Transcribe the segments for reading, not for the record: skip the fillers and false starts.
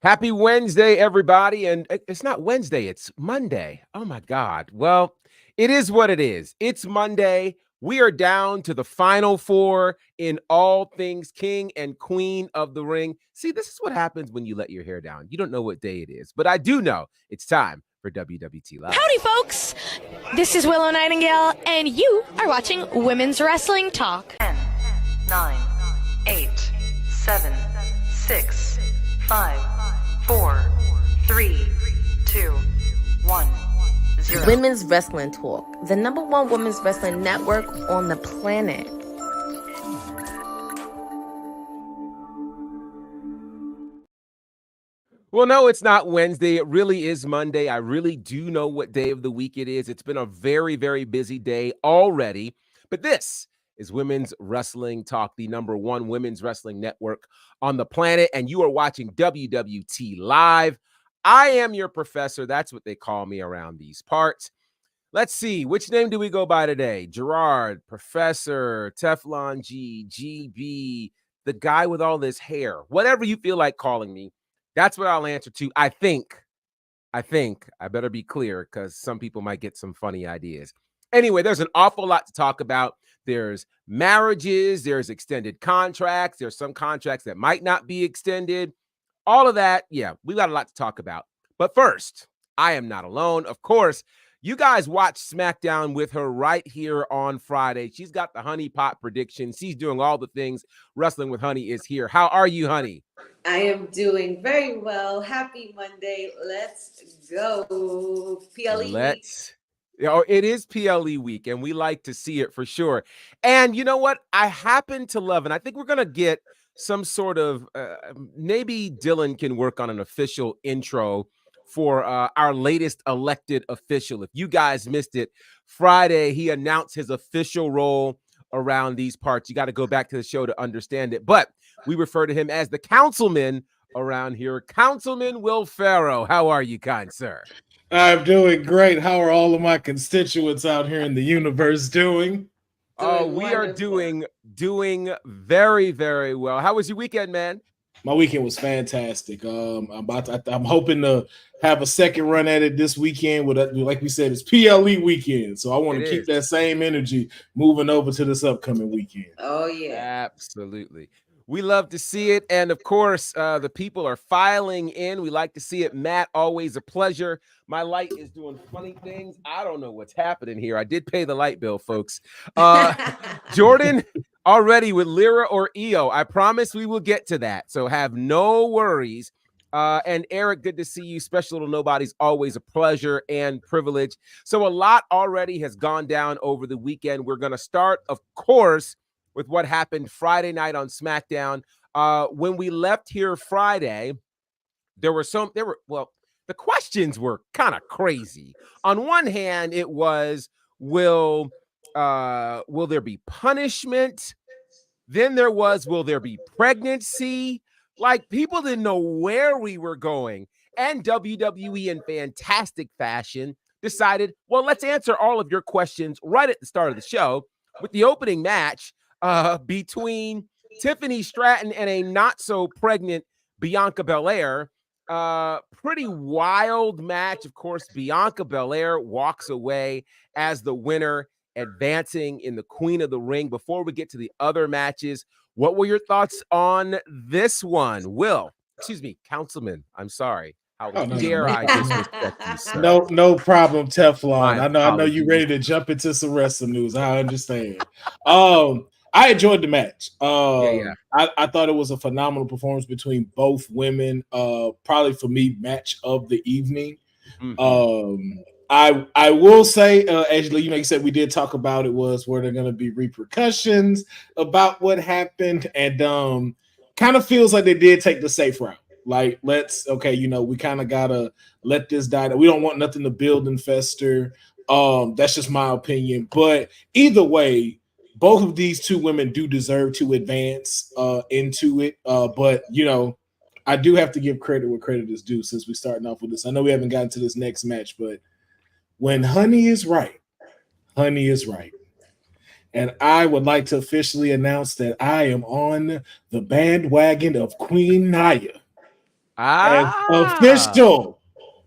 Happy Wednesday, everybody. And it's not Wednesday, it's Monday. Oh, my God. Well, it is what it is. It's Monday. We are down to the final four in all things King and Queen of the Ring. See, this is what happens when you let your hair down. You don't know what day it is, but I do know it's time for WWT Live. Howdy, folks. This is Willow Nightingale, and you are watching Women's Wrestling Talk. 10, 9, 8, 7, 6, 5, 4, 3, 2, 1, 0. Women's Wrestling Talk, the number one women's wrestling network on the planet. Well, no, it's not Wednesday. It really is Monday. I really do know what day of the week it is. It's been a very, very busy day already. But this is Women's Wrestling Talk, the number one women's wrestling network on the planet. And you are watching WWT Live. I am your professor. That's what they call me around these parts. Let's see. Which name do we go by today? Gerard, Professor, Teflon G, GB, the guy with all this hair, whatever you feel like calling me. That's what I'll answer to. I think I better be clear because some people might get some funny ideas. Anyway, there's an awful lot to talk about. There's marriages, there's extended contracts, there's some contracts that might not be extended. All of that, yeah, we got a lot to talk about. But first, I am not alone. Of course, you guys watch SmackDown with her right here on Friday. She's got the honey pot prediction. She's doing all the things. Wrestling with Honey is here. How are you, honey? I am doing very well. Happy Monday. Let's go. PLE week. It is PLE week, and we like to see it for sure. And you know what? I happen to love, and I think we're going to get some sort of, maybe Dylan can work on an official intro for our latest elected official. If you guys missed it, Friday, he announced his official role around these parts. You got to go back to the show to understand it. But we refer to him as the councilman around here. Councilman Will Ferrell. How are you, kind sir? I'm doing great. How are all of my constituents out here in the universe doing? Oh, we are doing very, very well. How was your weekend, man? My weekend was fantastic. I'm hoping to have a second run at it this weekend. Like we said, it's PLE weekend, so I want to keep that same energy moving over to this upcoming weekend. Oh yeah, absolutely. We love to see it, and of course, the people are filing in. We like to see it. Matt, always a pleasure. My light is doing funny things. I don't know what's happening here. I did pay the light bill, folks. Jordan, already with Lyra or EO. I promise we will get to that, so have no worries. And Eric, good to see you. Special Little Nobody's always a pleasure and privilege. So a lot already has gone down over the weekend. We're going to start, of course, with what happened Friday night on SmackDown. When we left here Friday, the questions were kind of crazy. On one hand, it was, will there be punishment? Then there was, will there be pregnancy? Like, people didn't know where we were going. And WWE, in fantastic fashion, decided, well, let's answer all of your questions right at the start of the show with the opening match between Tiffany Stratton and a not-so-pregnant Bianca Belair. Pretty wild match. Of course, Bianca Belair walks away as the winner, advancing in the Queen of the Ring. Before we get to the other matches, what were your thoughts on this one? Councilman, I'm sorry. How dare I disrespect you, sir? No problem, Teflon. I know you're ready to jump into some wrestling news. I understand. I enjoyed the match. I thought it was a phenomenal performance between both women. Probably for me, match of the evening. Mm-hmm. I will say, as you said, we did talk about it. Was were there going to be repercussions about what happened, and kind of feels like they did take the safe route. Like, we kind of gotta let this die. We don't want nothing to build and fester. That's just my opinion. But either way, both of these two women do deserve to advance into it. But I do have to give credit where credit is due since we're starting off with this. I know we haven't gotten to this next match, but when honey is right, honey is right. And I would like to officially announce that I am on the bandwagon of Queen Nia. and Ah. official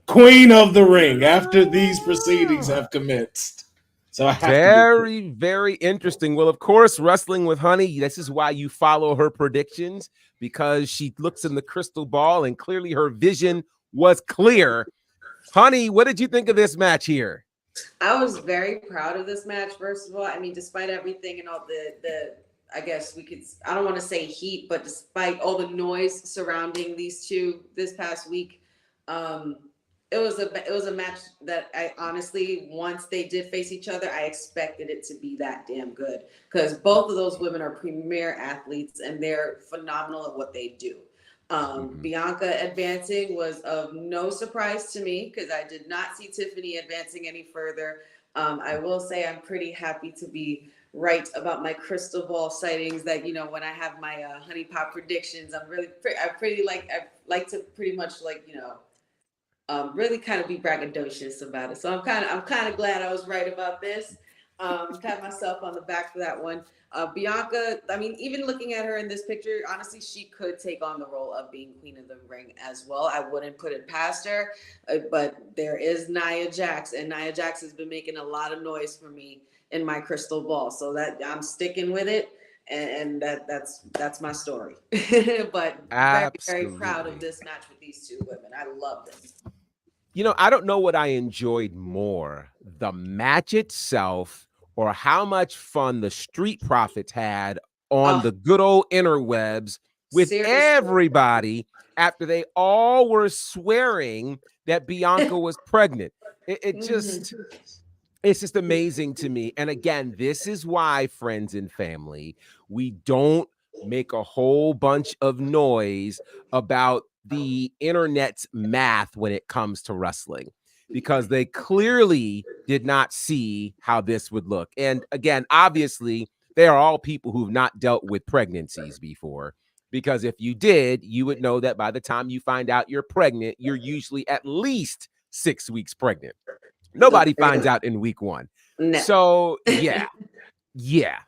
Queen of the Ring after these proceedings have commenced. So I have very, very interesting. Well, of course, Wrestling with Honey, this is why you follow her predictions, because she looks in the crystal ball and clearly her vision was clear. Honey, what did you think of this match here? I was very proud of this match, first of all. I mean, despite everything and all the I guess we could, I don't want to say heat, but despite all the noise surrounding these two this past week, um, it was a match that I honestly, once they did face each other, I expected it to be that damn good, because both of those women are premier athletes and they're phenomenal at what they do. Bianca advancing was of no surprise to me, because I did not see Tiffany advancing any further. I will say I'm pretty happy to be right about my crystal ball sightings, that, you know, when I have my honey pot predictions, I like to pretty much, like, you know, really kind of be braggadocious about it. So I'm kind of glad I was right about this. Pat myself on the back for that one. Bianca, I mean, even looking at her in this picture, honestly, she could take on the role of being Queen of the Ring as well. I wouldn't put it past her, but there is Nia Jax, and Nia Jax has been making a lot of noise for me in my crystal ball. So that I'm sticking with it, and that's my story. But very, very proud of this match with these two women. I love this. You know, I don't know what I enjoyed more, the match itself or how much fun the Street Profits had on the good old interwebs with everybody after they all were swearing that Bianca was pregnant. It's just amazing to me. And again, this is why, friends and family, we don't make a whole bunch of noise about the internet's math when it comes to wrestling, because they clearly did not see how this would look. And again, obviously, they are all people who've not dealt with pregnancies before, because if you did, you would know that by the time you find out you're pregnant, you're usually at least 6 weeks pregnant. Nobody finds out in week 1. No. So yeah.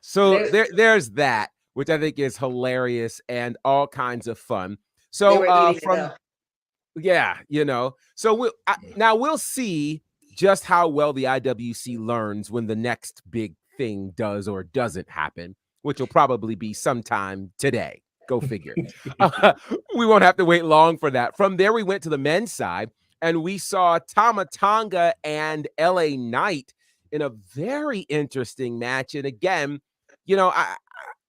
So there's that, which I think is hilarious and all kinds of fun. So you know, so now we'll see just how well the IWC learns when the next big thing does or doesn't happen, which will probably be sometime today. Go figure. We won't have to wait long for that. From there, we went to the men's side, and we saw Tama Tonga and LA Knight in a very interesting match. And again, you know,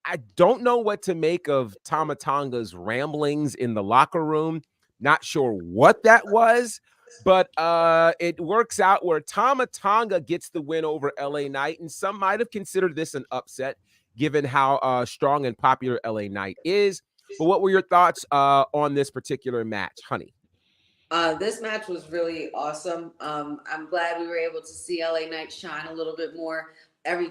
I don't know what to make of Tama Tonga's ramblings in the locker room. Not sure what that was, but it works out where Tama Tonga gets the win over LA Knight, and some might have considered this an upset given how strong and popular LA Knight is. But what were your thoughts on this particular match, honey? This match was really awesome. I'm glad we were able to see LA Knight shine a little bit more. I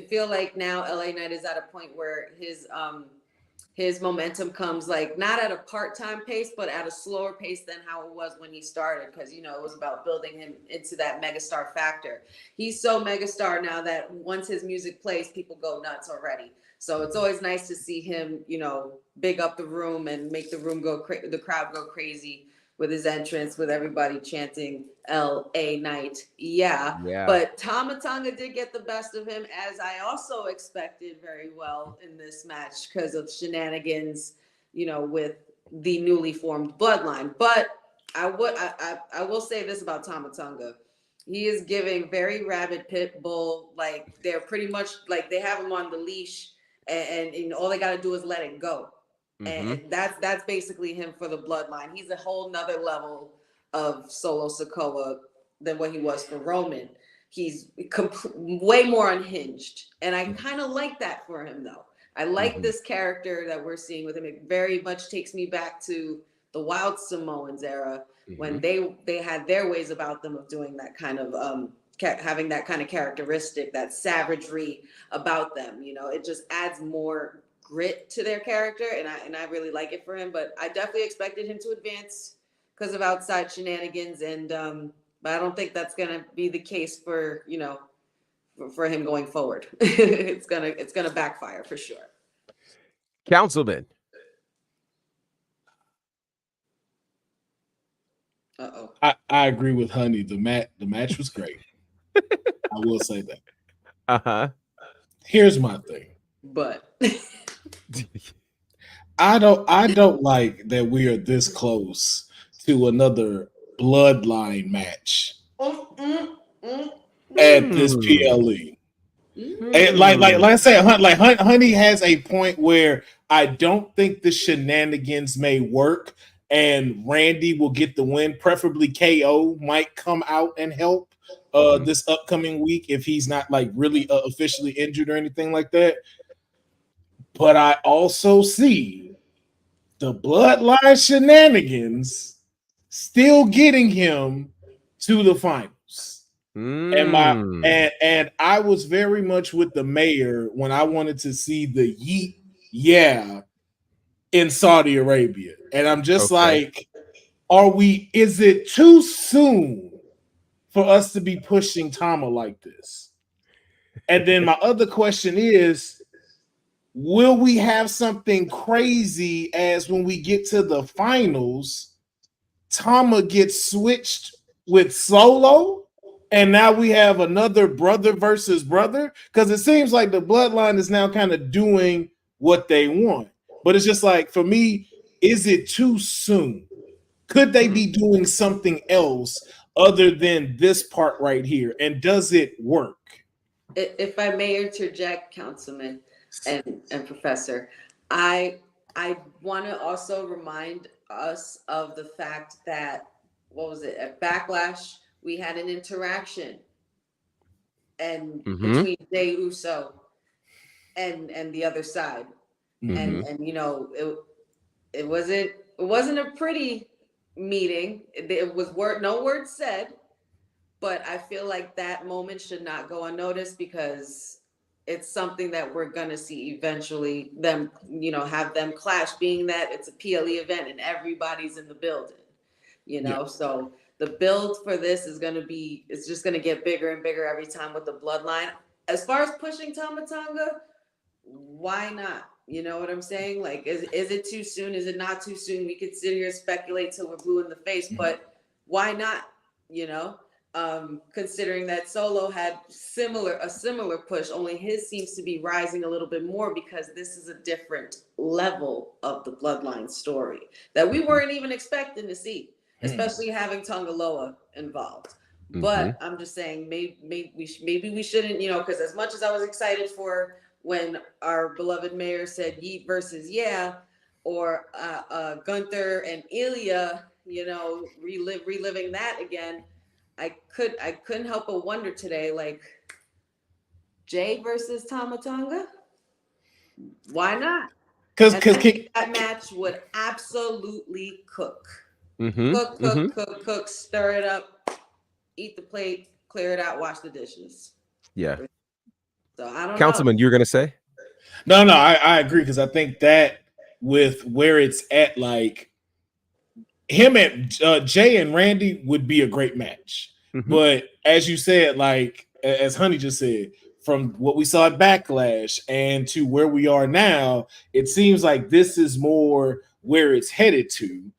feel like now LA Knight is at a point where his momentum comes, like, not at a part-time pace, but at a slower pace than how it was when he started, because, you know, it was about building him into that megastar factor. He's so megastar now that once his music plays, people go nuts already. So it's always nice to see him, you know, big up the room and make the room the crowd go crazy with his entrance, with everybody chanting LA Knight. Yeah. But Tama Tonga did get the best of him, as I also expected very well in this match, because of shenanigans, you know, with the newly formed bloodline. But I will say this about Tama Tonga. He is giving very rabid pit bull. Like, they're pretty much like, they have him on the leash, and all they got to do is let it go. And that's basically him for the bloodline. He's a whole nother level of Solo Sikoa than what he was for Roman. He's way more unhinged. And I kind of like that for him, though. I like this character that we're seeing with him. It very much takes me back to the Wild Samoans era, when they had their ways about them of doing that kind of having that kind of characteristic, that savagery about them. You know, it just adds more grit to their character, and I really like it for him. But I definitely expected him to advance because of outside shenanigans, and but I don't think that's gonna be the case for, you know, for him going forward. It's gonna backfire for sure. Councilman. I agree with Honey. The match was great. I will say that. Here's my thing. But I don't like that we are this close to another bloodline match at this PLE. And like I said, Honey has a point where I don't think the shenanigans may work, and Randy will get the win. Preferably KO might come out and help this upcoming week if he's not like really officially injured or anything like that. But I also see the bloodline shenanigans still getting him to the finals. And I was very much with the mayor when I wanted to see the yeet in Saudi Arabia. And I'm just like, is it too soon for us to be pushing Tama like this? And then my other question is, will we have something crazy as when we get to the finals, Tama gets switched with Solo, and now we have another brother versus brother? Because it seems like the bloodline is now kind of doing what they want. But it's just like, for me, is it too soon? Could they be doing something else other than this part right here? And does it work? If I may interject, Councilman and Professor, I want to also remind us of the fact that, what was it, at Backlash, we had an interaction and between Jey Uso and the other side. And you know, it wasn't a pretty meeting. It was no word said, but I feel like that moment should not go unnoticed, because it's something that we're gonna see eventually, them, you know, have them clash, being that it's a PLE event and everybody's in the building, you know. So the build for this is it's just gonna get bigger and bigger every time with the bloodline. As far as pushing Tama Tonga, why not? You know what I'm saying? Like, is it too soon? Is it not too soon? We could sit here and speculate till we're blue in the face, but why not? You know, considering that Solo had a similar push, only his seems to be rising a little bit more, because this is a different level of the bloodline story that we weren't even expecting to see, especially having Tongaloa involved. But I'm just saying, maybe we shouldn't, you know, because as much as I was excited for when our beloved mayor said Yeet versus or Gunther and Ilya, you know, reliving that again, I couldn't help but wonder today, like, Jay versus Tama Tonga, why not? Because that match would absolutely cook. Cook, stir it up, eat the plate, clear it out, wash the dishes. Yeah. So I don't Councilman, know. you're gonna say? No, I agree, because I think that with where it's at, like, him and Jay and Randy would be a great match. But as you said, like, as Honey just said, from what we saw at Backlash and to where we are now, it seems like this is more where it's headed to.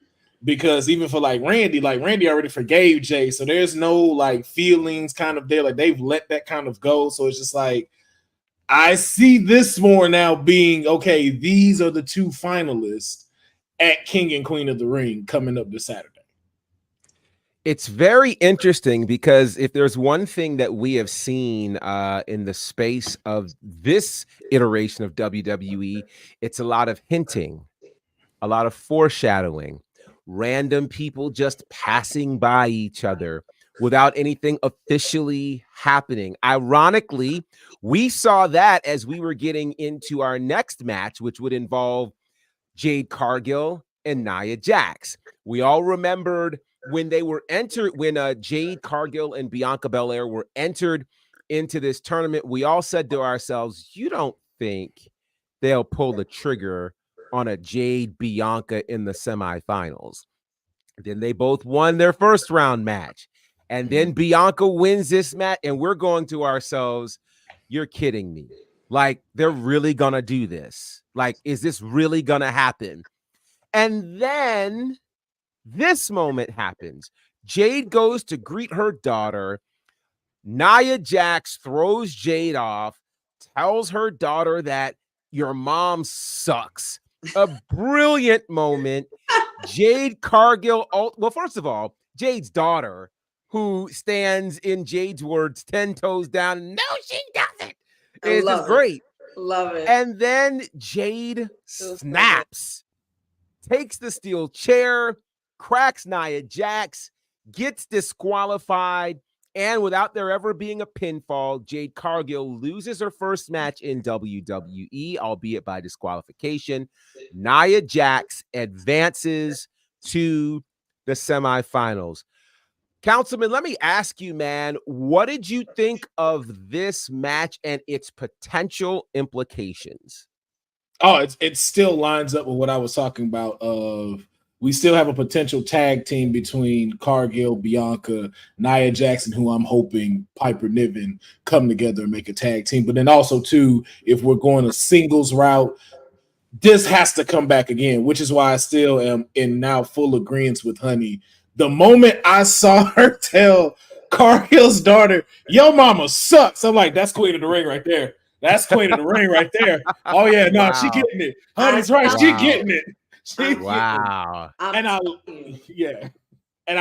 Because even for like Randy already forgave Jay, so there's no like feelings kind of there, like they've let that kind of go. So it's just like, I see this more now being, okay, these are the two finalists at King and Queen of the Ring coming up this Saturday. It's very interesting, because if there's one thing that we have seen in the space of this iteration of WWE, it's a lot of hinting, a lot of foreshadowing, random people just passing by each other without anything officially happening. Ironically, we saw that as we were getting into our next match, which would involve Jade Cargill and Nia Jax. We all remembered when they were when Jade Cargill and Bianca Belair were entered into this tournament, we all said to ourselves, you don't think they'll pull the trigger on a Jade Bianca in the semifinals? Then they both won their first round match. And then Bianca wins this match, and we're going to ourselves, you're kidding me. Like, they're really going to do this? Like, is this really going to happen? And then This moment happens. Jade goes to greet her daughter. Nia Jax throws Jade off, tells her daughter that your mom sucks. A brilliant moment. Jade Cargill, well, first of all, Jade's daughter, who stands in Jade's words 10 toes down. No, she doesn't. It's just great. Love it. And then Jade snaps, takes the steel chair, cracks Nia Jax, gets disqualified, and without there ever being a pinfall, Jade Cargill loses her first match in WWE, albeit by disqualification. Nia Jax advances to the semifinals. Councilman, let me ask you, man, what did you think of this match and its potential implications? Oh, it still lines up with what I was talking about. We still have a potential tag team between Cargill, Bianca, Nia Jackson, who I'm hoping Piper Niven come together and make a tag team. But then also, too, if we're going a singles route, this has to come back again, which is why I still am in now full agreement with Honey. The moment I saw her tell Cargill's daughter, "Yo, mama sucks," I'm like, that's Queen of the Ring right there. That's Queen of the Ring right there. Oh, yeah, no, she getting it. Honey's right. She getting it. Wow. And I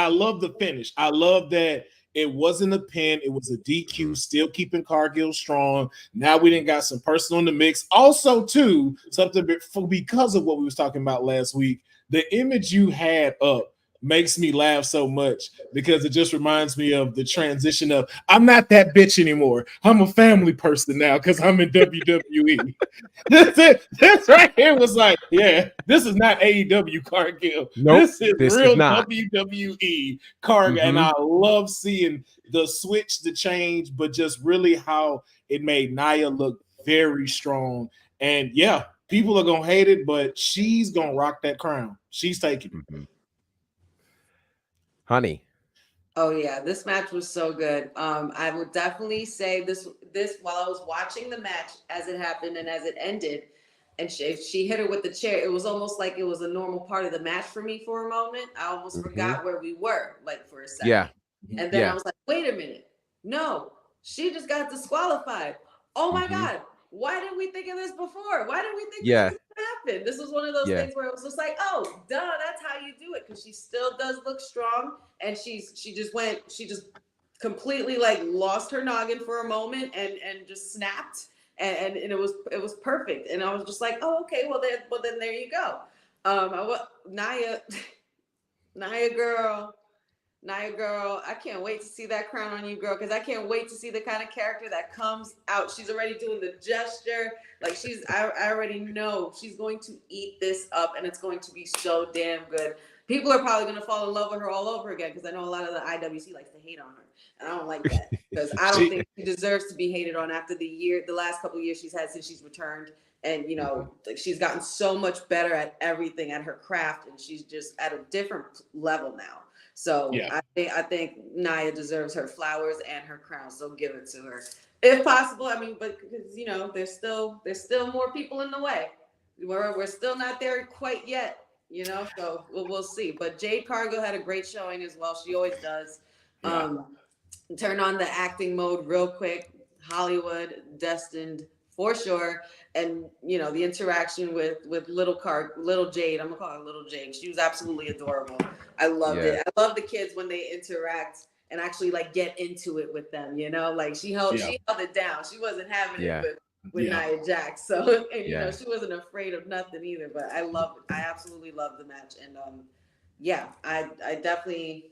love the finish. I love that it wasn't a pin. It was a DQ, still keeping Cargill strong. Now we didn't got some personal in the mix. Also, too, something because of what we was talking about last week, the image you had up makes me laugh so much because it just reminds me of the transition of I'm not that bitch anymore. I'm a family person now because I'm in WWE. This right here was like, yeah, this is not AEW Cargill. Nope, this is real WWE Cargill. And I love seeing the switch, the change, but just really how it made Nia look very strong. And yeah, people are gonna hate it, but she's gonna rock that crown. She's taking it. Honey. Oh yeah, this match was so good. I would definitely say this while I was watching the match as it happened and as it ended, and she hit her with the chair. It was almost like it was a normal part of the match for me for a moment. I almost forgot where we were, like for a second. Yeah. And then I was like, wait a minute, no, she just got disqualified. Oh my God. Why didn't we think of this before? Why didn't we think this was gonna happen? This was one of those things where it was just like, oh, duh, that's how you do it. Because she still does look strong, and she just completely like lost her noggin for a moment and just snapped, and it was perfect. And I was just like, oh, okay, well then there you go. Nia girl, I can't wait to see that crown on you, girl, because I can't wait to see the kind of character that comes out. She's already doing the gesture. Like I already know she's going to eat this up, and it's going to be so damn good. People are probably going to fall in love with her all over again, because I know a lot of the IWC likes to hate on her. And I don't like that, because I don't think she deserves to be hated on after the last couple of years she's had since she's returned. And, you know, like she's gotten so much better at everything, at her craft, and she's just at a different level now. So yeah. I think Nia deserves her flowers and her crown. So give it to her, if possible. I mean, but because you know there's still more people in the way. We're still not there quite yet. You know, so we'll see. But Jade Cargill had a great showing as well. She always does. Yeah. Turn on the acting mode real quick. Hollywood destined for sure. And you know the interaction with little Jade. I'm gonna call her Little Jade. She was absolutely adorable. I loved it. I love the kids when they interact and actually like get into it with them. You know, like she held it down. She wasn't having it with Nia Jax. So and you know she wasn't afraid of nothing either. But I absolutely love the match. And I definitely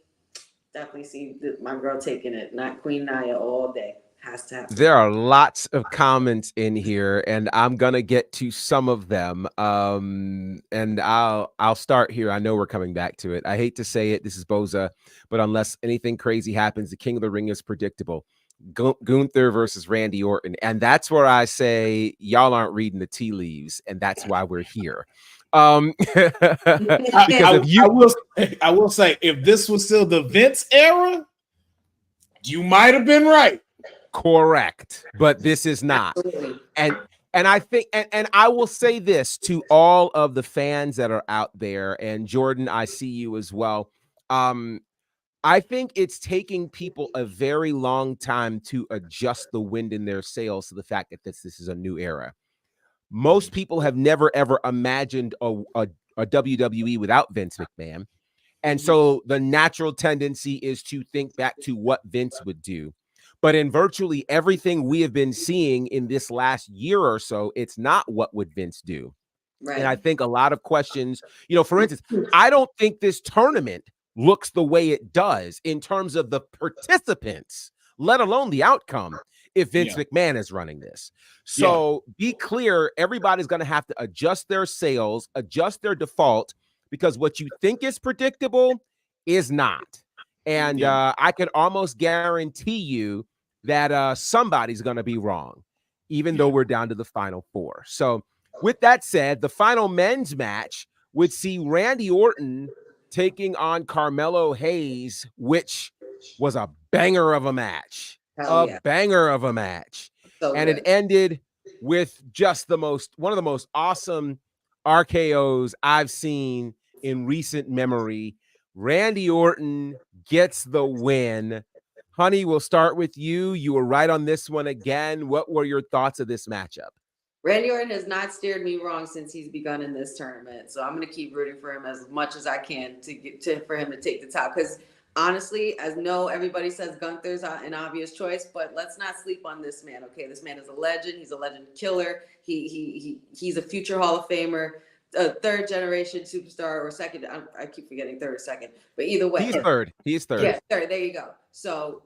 see my girl taking it. Not Queen Nia all day. Has to happen. There are lots of comments in here, and I'm gonna get to some of them. And I'll start here. I know we're coming back to it. I hate to say it. This is Boza, but unless anything crazy happens, the King of the Ring is predictable. Gunther versus Randy Orton, and that's where I say y'all aren't reading the tea leaves, and that's why we're here. I will say, if this was still the Vince era, you might have been right. Correct, but this is not. Absolutely. And And I think, and I will say this to all of the fans that are out there, and Jordan, I see you as well. I think it's taking people a very long time to adjust the wind in their sails to the fact that this is a new era. Most people have never ever imagined a WWE without Vince McMahon. And so the natural tendency is to think back to what Vince would do. But in virtually everything we have been seeing in this last year or so, it's not what would Vince do. Right. And I think a lot of questions, for instance, I don't think this tournament looks the way it does in terms of the participants, let alone the outcome, if Vince McMahon is running this. So be clear, everybody's going to have to adjust their sails, adjust their default, because what you think is predictable is not. And I can almost guarantee you that somebody's going to be wrong, even though we're down to the final four. So with that said, the final men's match would see Randy Orton taking on Carmelo Hayes, which was a banger of a match. Banger of a match. So and good. It ended with just one of the most awesome RKOs I've seen in recent memory. Randy Orton gets the win. Honey, we'll start with you. You were right on this one again. What were your thoughts of this matchup? Randy Orton has not steered me wrong since he's begun in this tournament. So I'm going to keep rooting for him as much as I can for him to take the top. Because honestly, as everybody says Gunther's an obvious choice, but let's not sleep on this man. Okay, this man is a legend. He's a legend killer. He's a future Hall of Famer, a third generation superstar or second. I keep forgetting third or second, but either way, he's third. Yeah, third. There you go. So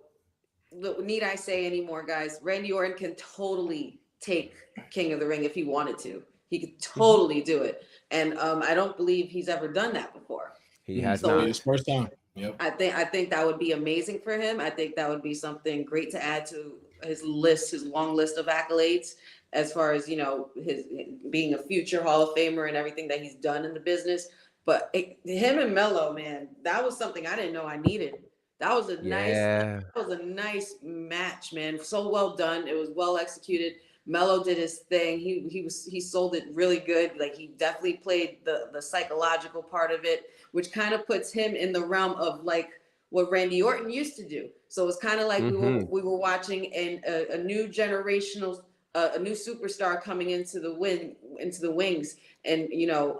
need I say any more, guys? Randy Orton can totally take King of the Ring if he wanted to. He could totally do it. And I don't believe he's ever done that before. He has not. His first time. Yep. I think that would be amazing for him. I think that would be something great to add to his long list of accolades as far as, his being a future Hall of Famer and everything that he's done in the business. But him and Melo, man, that was something I didn't know I needed. That was a nice match, man. So well done. It was well executed. Melo did his thing. He sold it really good. Like, he definitely played the psychological part of it, which kind of puts him in the realm of like what Randy Orton used to do. So it's kind of like we were watching a new generational, a new superstar coming into the wings, and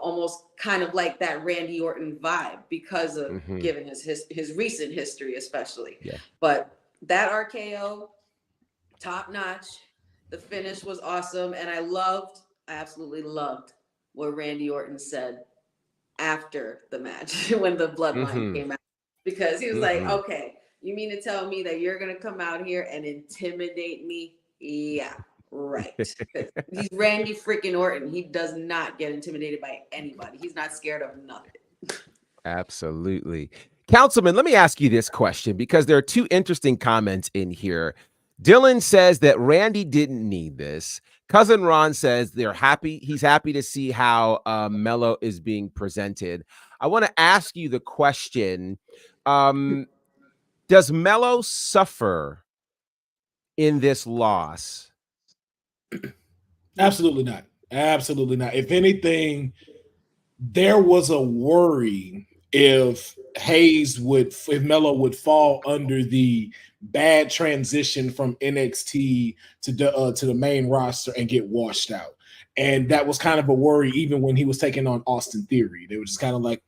almost kind of like that Randy Orton vibe because of given his recent history, especially. Yeah. But that RKO, top notch. The finish was awesome, and I absolutely loved what Randy Orton said after the match when the bloodline came out, because he was like, okay, you mean to tell me that you're going to come out here and intimidate me? Yeah, right. He's Randy freaking Orton. He does not get intimidated by anybody. He's not scared of nothing. Absolutely. Councilman, let me ask you this question, because there are two interesting comments in here. Dylan says that Randy didn't need this. Cousin Ron says he's happy to see how Melo is being presented. I want to ask you the question, does Melo suffer in this loss? Absolutely not. Absolutely not. If anything, there was a worry if Melo would fall under the bad transition from NXT to the main roster and get washed out. And that was kind of a worry even when he was taking on Austin Theory. They were just kind of like,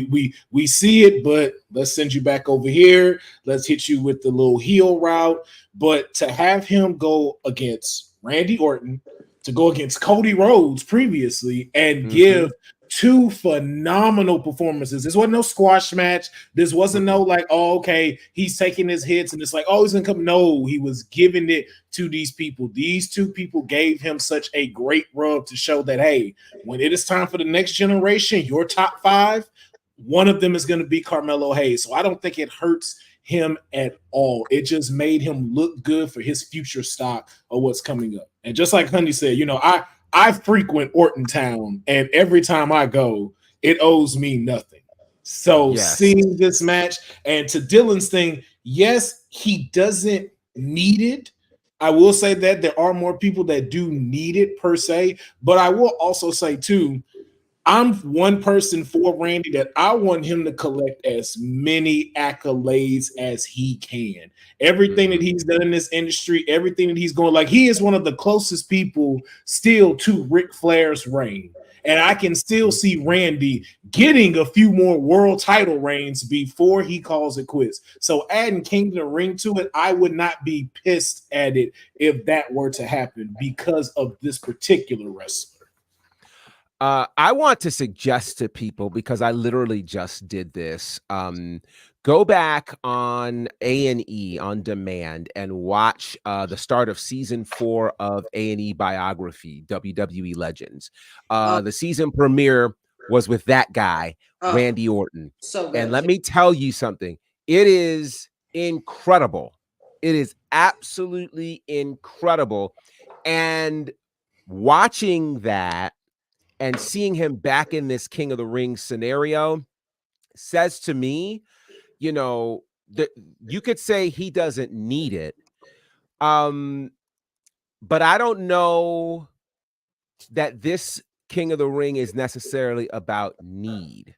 we see it, but let's send you back over here. Let's hit you with the little heel route. But to have him go against Randy Orton, to go against Cody Rhodes previously, and give two phenomenal performances. This wasn't no squash match. This wasn't no like, oh, okay, he's taking his hits and it's like, oh, he's gonna come. No, he was giving it to these people. These two people gave him such a great rub to show that, hey, when it is time for the next generation, your top five, one of them is going to be Carmelo Hayes. So I don't think it hurts him at all. It just made him look good for his future stock of what's coming up. And just like Honey said, I frequent Orton Town, and every time I go, it owes me nothing. So seeing this match, and to Dylan's thing, yes, he doesn't need it, I will say that there are more people that do need it per se, but I will also say too, I'm one person for Randy that I want him to collect as many accolades as he can. Everything that he's done in this industry, everything that he's going, like he is one of the closest people still to Ric Flair's reign. And I can still see Randy getting a few more world title reigns before he calls it quits. So adding King of the Ring to it, I would not be pissed at it if that were to happen because of this particular wrestler. I want to suggest to people, because I literally just did this, go back on A&E on demand and watch the start of season 4 of A&E Biography, WWE Legends. The season premiere was with that guy, Randy Orton. So good. And let me tell you something. It is incredible. It is absolutely incredible. And watching that and seeing him back in this King of the Ring scenario says to me, you know, that you could say he doesn't need it. But I don't know that this King of the Ring is necessarily about need.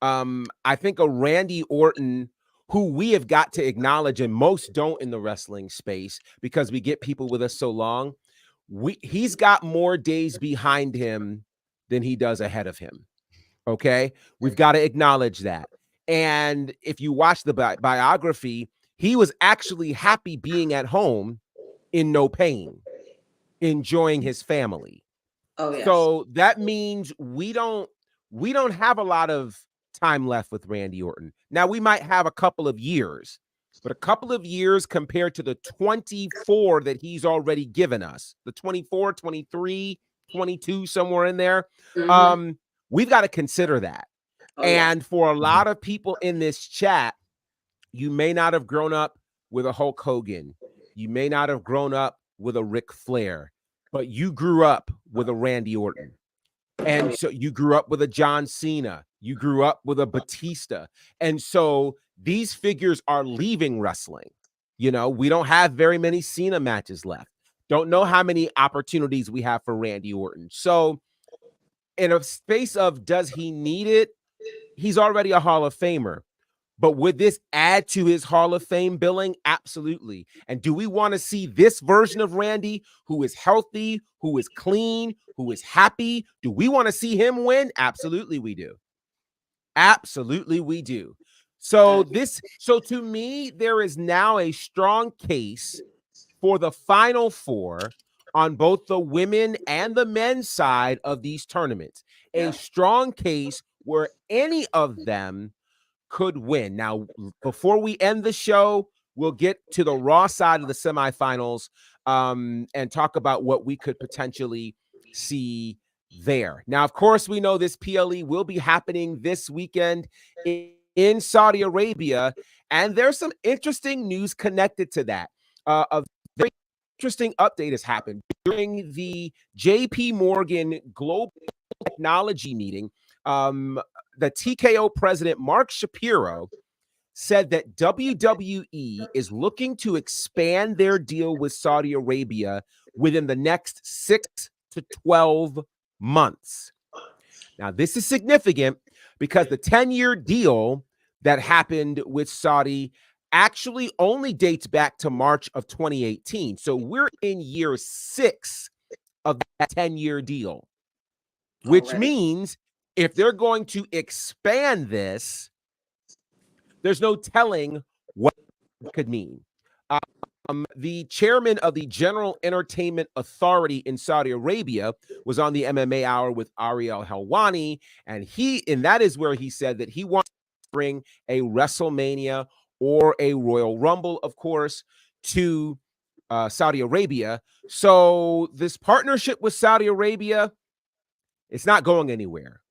I think a Randy Orton, who we have got to acknowledge, and most don't in the wrestling space because we get people with us so long, he's got more days behind him than he does ahead of him. Okay. We've got to acknowledge that. And if you watch the biography, he was actually happy being at home in no pain, enjoying his family. Oh, yes. So that means we don't have a lot of time left with Randy Orton. Now we might have a couple of years, but a couple of years compared to the 24 that he's already given us, the 24, 23, 22, somewhere in there. We've got to consider that. And for a lot of people in this chat, you may not have grown up with a Hulk Hogan. You may not have grown up with a Ric Flair, but you grew up with a Randy Orton. And so you grew up with a John Cena. You grew up with a Batista. And so these figures are leaving wrestling. You know, we don't have very many Cena matches left. Don't know how many opportunities we have for Randy Orton. So in a space of does he need it? He's already a Hall of Famer. But would this add to his Hall of Fame billing? Absolutely. And do we want to see this version of Randy, who is healthy, who is clean, who is happy? Do we want to see him win? Absolutely we do. Absolutely we do. So to me, there is now a strong case for the Final Four on both the women and the men's side of these tournaments. A strong case where any of them could win. Now, before we end the show, we'll get to the Raw side of the semifinals and talk about what we could potentially see there. Now, of course, we know this PLE will be happening this weekend in Saudi Arabia, and there's some interesting news connected to that. A very interesting update has happened during the JP Morgan Global Technology meeting. The TKO president, Mark Shapiro, said that WWE is looking to expand their deal with Saudi Arabia within the next 6 to 12 months. Now, this is significant because the 10-year deal that happened with Saudi actually only dates back to March of 2018. So we're in year 6 of that 10-year deal, which means if they're going to expand this, there's no telling what it could mean. The chairman of the General Entertainment Authority in Saudi Arabia was on the MMA Hour with Ariel Helwani, and that is where he said that he wants to bring a WrestleMania or a Royal Rumble, of course, to Saudi Arabia. So this partnership with Saudi Arabia, it's not going anywhere.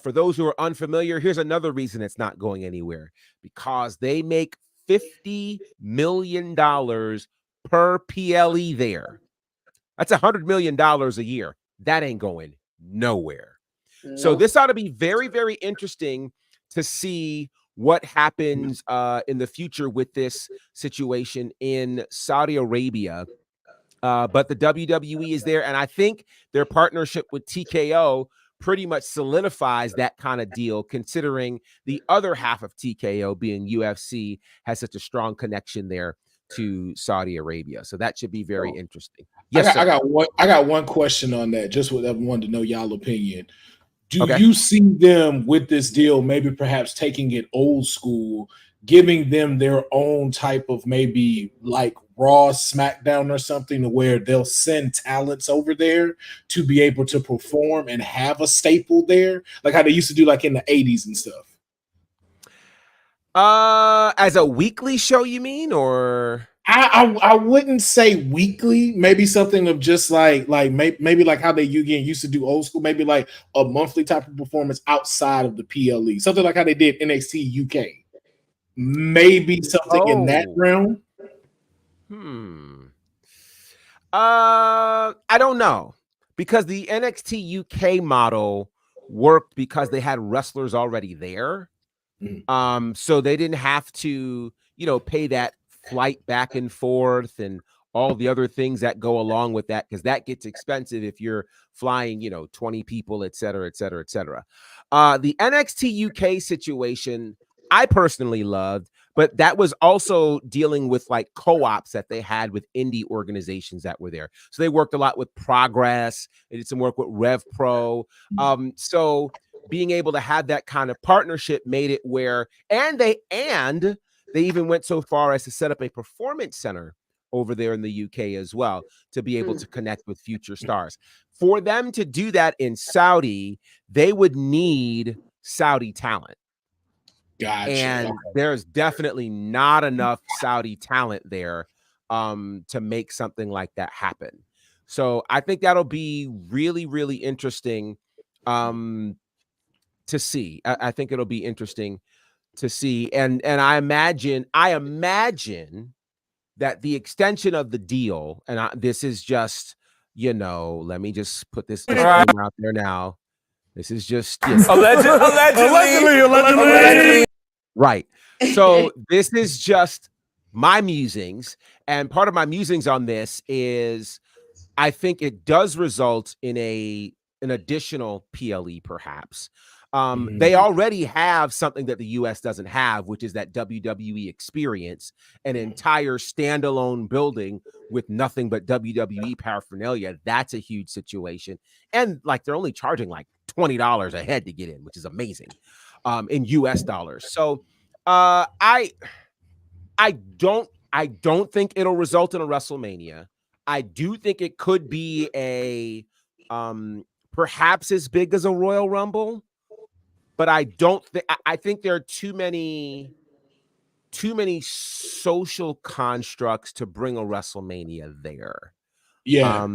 For those who are unfamiliar, here's another reason it's not going anywhere. Because they make $50 million per PLE there. That's $100 million a year. That ain't going nowhere. No. So this ought to be very, very interesting to see what happens in the future with this situation in Saudi Arabia. but the WWE is there, and I think their partnership with TKO pretty much solidifies that kind of deal, considering the other half of TKO being UFC has such a strong connection there to Saudi Arabia. So that should be very interesting. Yes, I got one question on that. Just what I wanted to know y'all opinion. Do Okay. you see them with this deal, maybe perhaps taking it old school, giving them their own type of maybe like Raw, SmackDown or something, to where they'll send talents over there to be able to perform and have a staple there, like how they used to do like in the 80s and stuff? As a weekly show, you mean, or? I wouldn't say weekly, maybe something of just like maybe like how they used to do old school, maybe like a monthly type of performance outside of the PLE, something like how they did NXT UK, maybe something in that realm. I don't know, because the NXT UK model worked because they had wrestlers already there. So they didn't have to, pay that flight back and forth and all the other things that go along with that, because that gets expensive if you're flying, 20 people, et cetera, et cetera, et cetera. The NXT UK situation, I personally loved, but that was also dealing with like co-ops that they had with indie organizations that were there. So they worked a lot with Progress. They did some work with Rev Pro. So being able to have that kind of partnership made it where, and they even went so far as to set up a performance center over there in the UK as well, to be able to connect with future stars. For them to do that in Saudi, they would need Saudi talent. Gotcha. And there's definitely not enough Saudi talent there to make something like that happen. So I think that'll be really, really interesting to see. I think it'll be interesting to see. And I imagine that the extension of the deal, and this is just, let me just put this out there now. This is just allegedly. Right. So this is just my musings. And part of my musings on this is I think it does result in an additional PLE, perhaps. They already have something that the US doesn't have, which is that WWE experience, an entire standalone building with nothing but WWE paraphernalia. That's a huge situation. And like they're only charging like $20 a head to get in, which is amazing in US dollars. So I don't think it'll result in a WrestleMania. I do think it could be a perhaps as big as a Royal Rumble, but I don't think I think there are too many social constructs to bring a WrestleMania there. Yeah.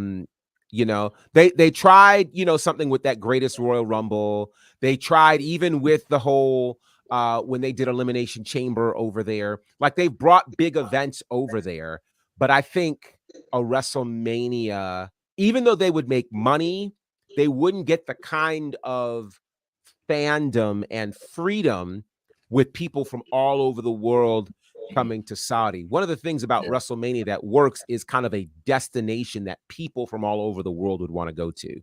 They tried, something with that Greatest Royal Rumble. They tried even with the whole when they did Elimination Chamber over there. Like, they've brought big events over there, but I think a WrestleMania, even though they would make money, they wouldn't get the kind of fandom and freedom with people from all over the world coming to Saudi. One of the things about WrestleMania that works is kind of a destination that people from all over the world would want to go to.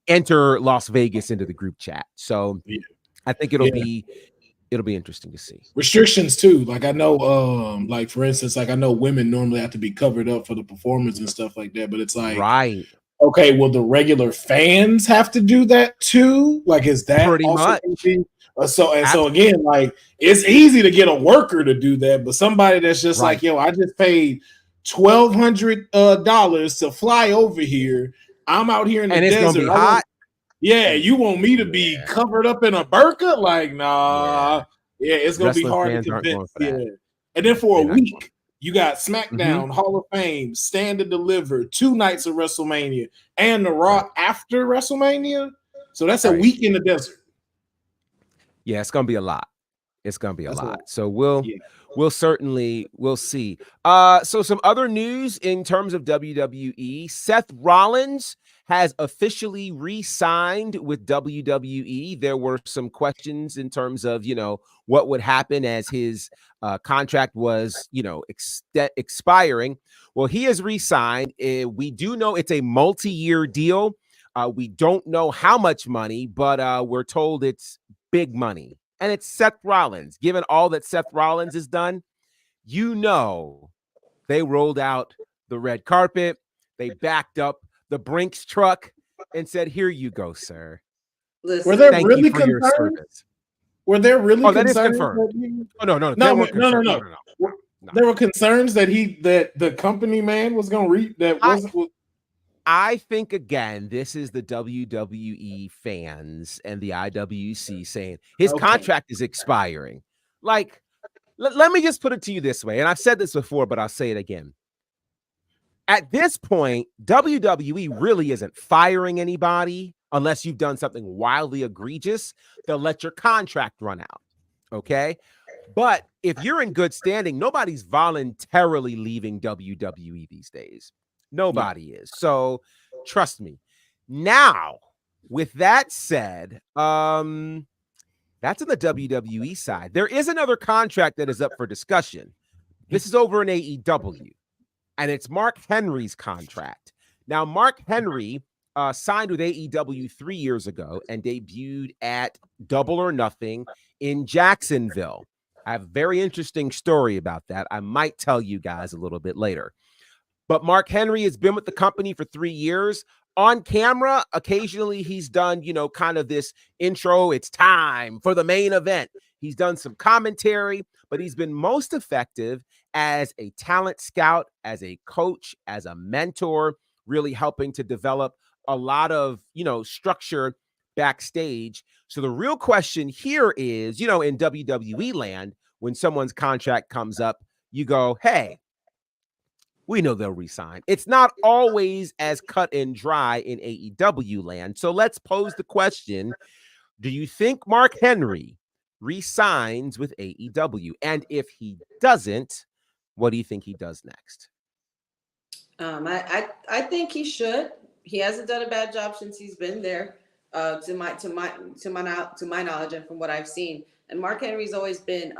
Enter Las Vegas into the group chat. So I think it'll be interesting to see. Restrictions too. Like, I know, like for instance, like I know women normally have to be covered up for the performance and stuff like that, but it's like, right. Okay, will the regular fans have to do that too? Like, is that pretty much? So again, like, it's easy to get a worker to do that, but somebody that's just like, yo, I just paid $1,200 to fly over here. I'm out here in the desert. It's gonna be hot. You want me to be covered up in a burqa? Like, nah. Yeah, it's gonna be hard to convince. And then for a week, you got SmackDown, Hall of Fame, Stand and Deliver, 2 nights of WrestleMania, and the Raw after WrestleMania. So that's a week in the desert. Yeah, it's gonna be a lot. It's gonna be a That's lot. So we'll see. So some other news in terms of WWE. Seth Rollins has officially re-signed with WWE. There were some questions in terms of, what would happen as his contract was, expiring. Well, he has re-signed. We do know it's a multi-year deal. We don't know how much money, but we're told it's big money. And it's Seth Rollins. Given all that Seth Rollins has done, they rolled out the red carpet. They backed up the Brinks truck and said, "Here you go, sir. Listen, were there Thank really you for your concerns? service." Were there really that is concerns? confirmed. No. No. No. There were concerns that the company man was going to read that wasn't. I think, again, this is the WWE fans and the IWC saying his contract is expiring. Like, let me just put it to you this way, and I've said this before, but I'll say it again. At this point, WWE really isn't firing anybody unless you've done something wildly egregious. They'll let your contract run out, okay? But if you're in good standing, nobody's voluntarily leaving WWE these days. Nobody is. So trust me. Now, with that said, that's on the WWE side. There is another contract that is up for discussion. This is over in AEW, and it's Mark Henry's contract. Now, Mark Henry signed with AEW 3 years ago and debuted at Double or Nothing in Jacksonville. I have a very interesting story about that. I might tell you guys a little bit later. But Mark Henry has been with the company for 3 years. On camera, occasionally he's done, kind of this intro. It's time for the main event. He's done some commentary, but he's been most effective as a talent scout, as a coach, as a mentor, really helping to develop a lot of, structure backstage. So the real question here is, in WWE land, when someone's contract comes up, you go, hey, we know they'll resign. It's not always as cut and dry in AEW land. So let's pose the question. Do you think Mark Henry resigns with AEW? And if he doesn't, what do you think he does next? I think he should. He hasn't done a bad job since he's been there, to my knowledge and from what I've seen. And Mark Henry's always been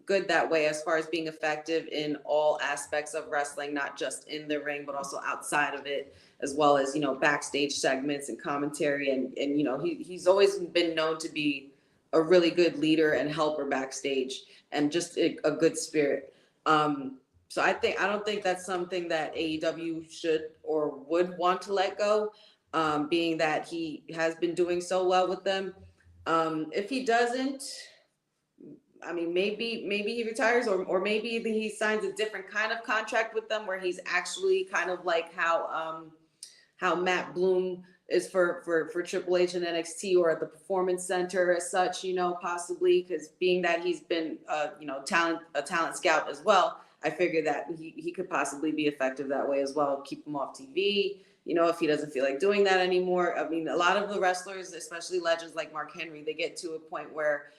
good that way as far as being effective in all aspects of wrestling, not just in the ring, but also outside of it, as well as, backstage segments and commentary. And he's always been known to be a really good leader and helper backstage and just a good spirit. So I don't think that's something that AEW should or would want to let go, being that he has been doing so well with them. If he doesn't, I mean, maybe he retires, or maybe he signs a different kind of contract with them where he's actually kind of like how Matt Bloom is for Triple H and NXT, or at the Performance Center as such, possibly, because being that he's been a talent scout as well, I figure that he could possibly be effective that way as well. Keep him off TV, if he doesn't feel like doing that anymore. I mean, a lot of the wrestlers, especially legends like Mark Henry, they get to a point where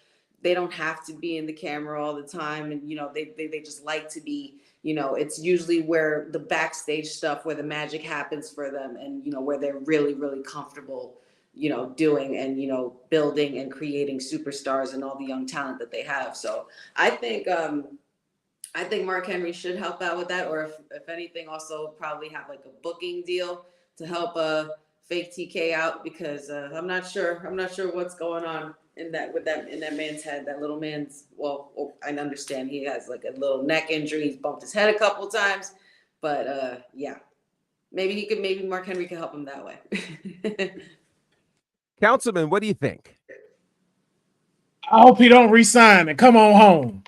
they don't have to be in the camera all the time. And, they just like to be, it's usually where the backstage stuff, where the magic happens for them, and, where they're really, really comfortable, doing and, building and creating superstars and all the young talent that they have. So I think Mark Henry should help out with that, or if anything, also probably have like a booking deal to help fake TK out, because I'm not sure what's going on in that man's head. That little man's, I understand he has like a little neck injury. He's bumped his head a couple times, but yeah, maybe Mark Henry can help him that way. Councilman, what do you think? I hope he don't resign and come on home.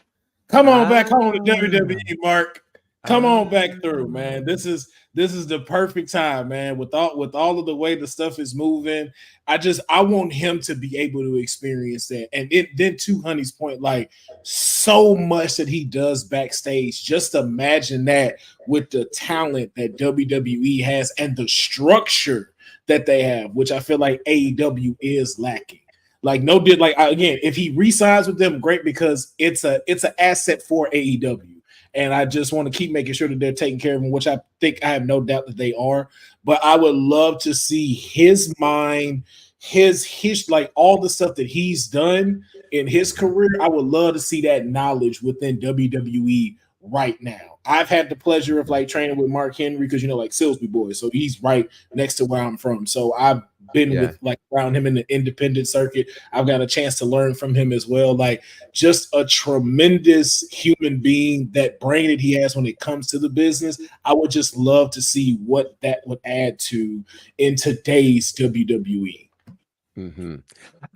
Come on back home to WWE, Mark. Come on back through, man. This is the perfect time, man. With all of the way the stuff is moving, I want him to be able to experience that. And then to Honey's point, like, so much that he does backstage. Just imagine that with the talent that WWE has and the structure that they have, which I feel like AEW is lacking. Like no did like again, if he re-signs with them, great, because it's an asset for AEW. And I just want to keep making sure that they're taking care of him, which I think I have no doubt that they are. But I would love to see his mind, his like all the stuff that he's done in his career. I would love to see that knowledge within WWE right now. I've had the pleasure of like training with Mark Henry because like Silsby boy, so he's right next to where I'm from. So I've been with like around him in the independent circuit. I've got a chance to learn from him as well. Like just a tremendous human being, that brain that he has when it comes to the business. I would just love to see what that would add to in today's WWE. Mm-hmm.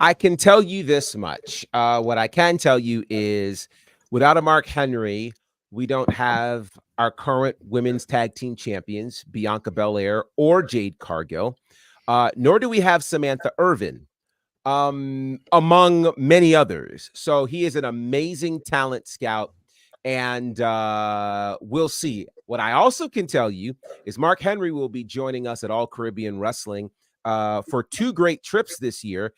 I can tell you this much. What I can tell you is without a Mark Henry, we don't have our current women's tag team champions, Bianca Belair or Jade Cargill, nor do we have Samantha Irvin, among many others. So he is an amazing talent scout, and we'll see. What I also can tell you is Mark Henry will be joining us at All Caribbean Wrestling for 2 great trips this year,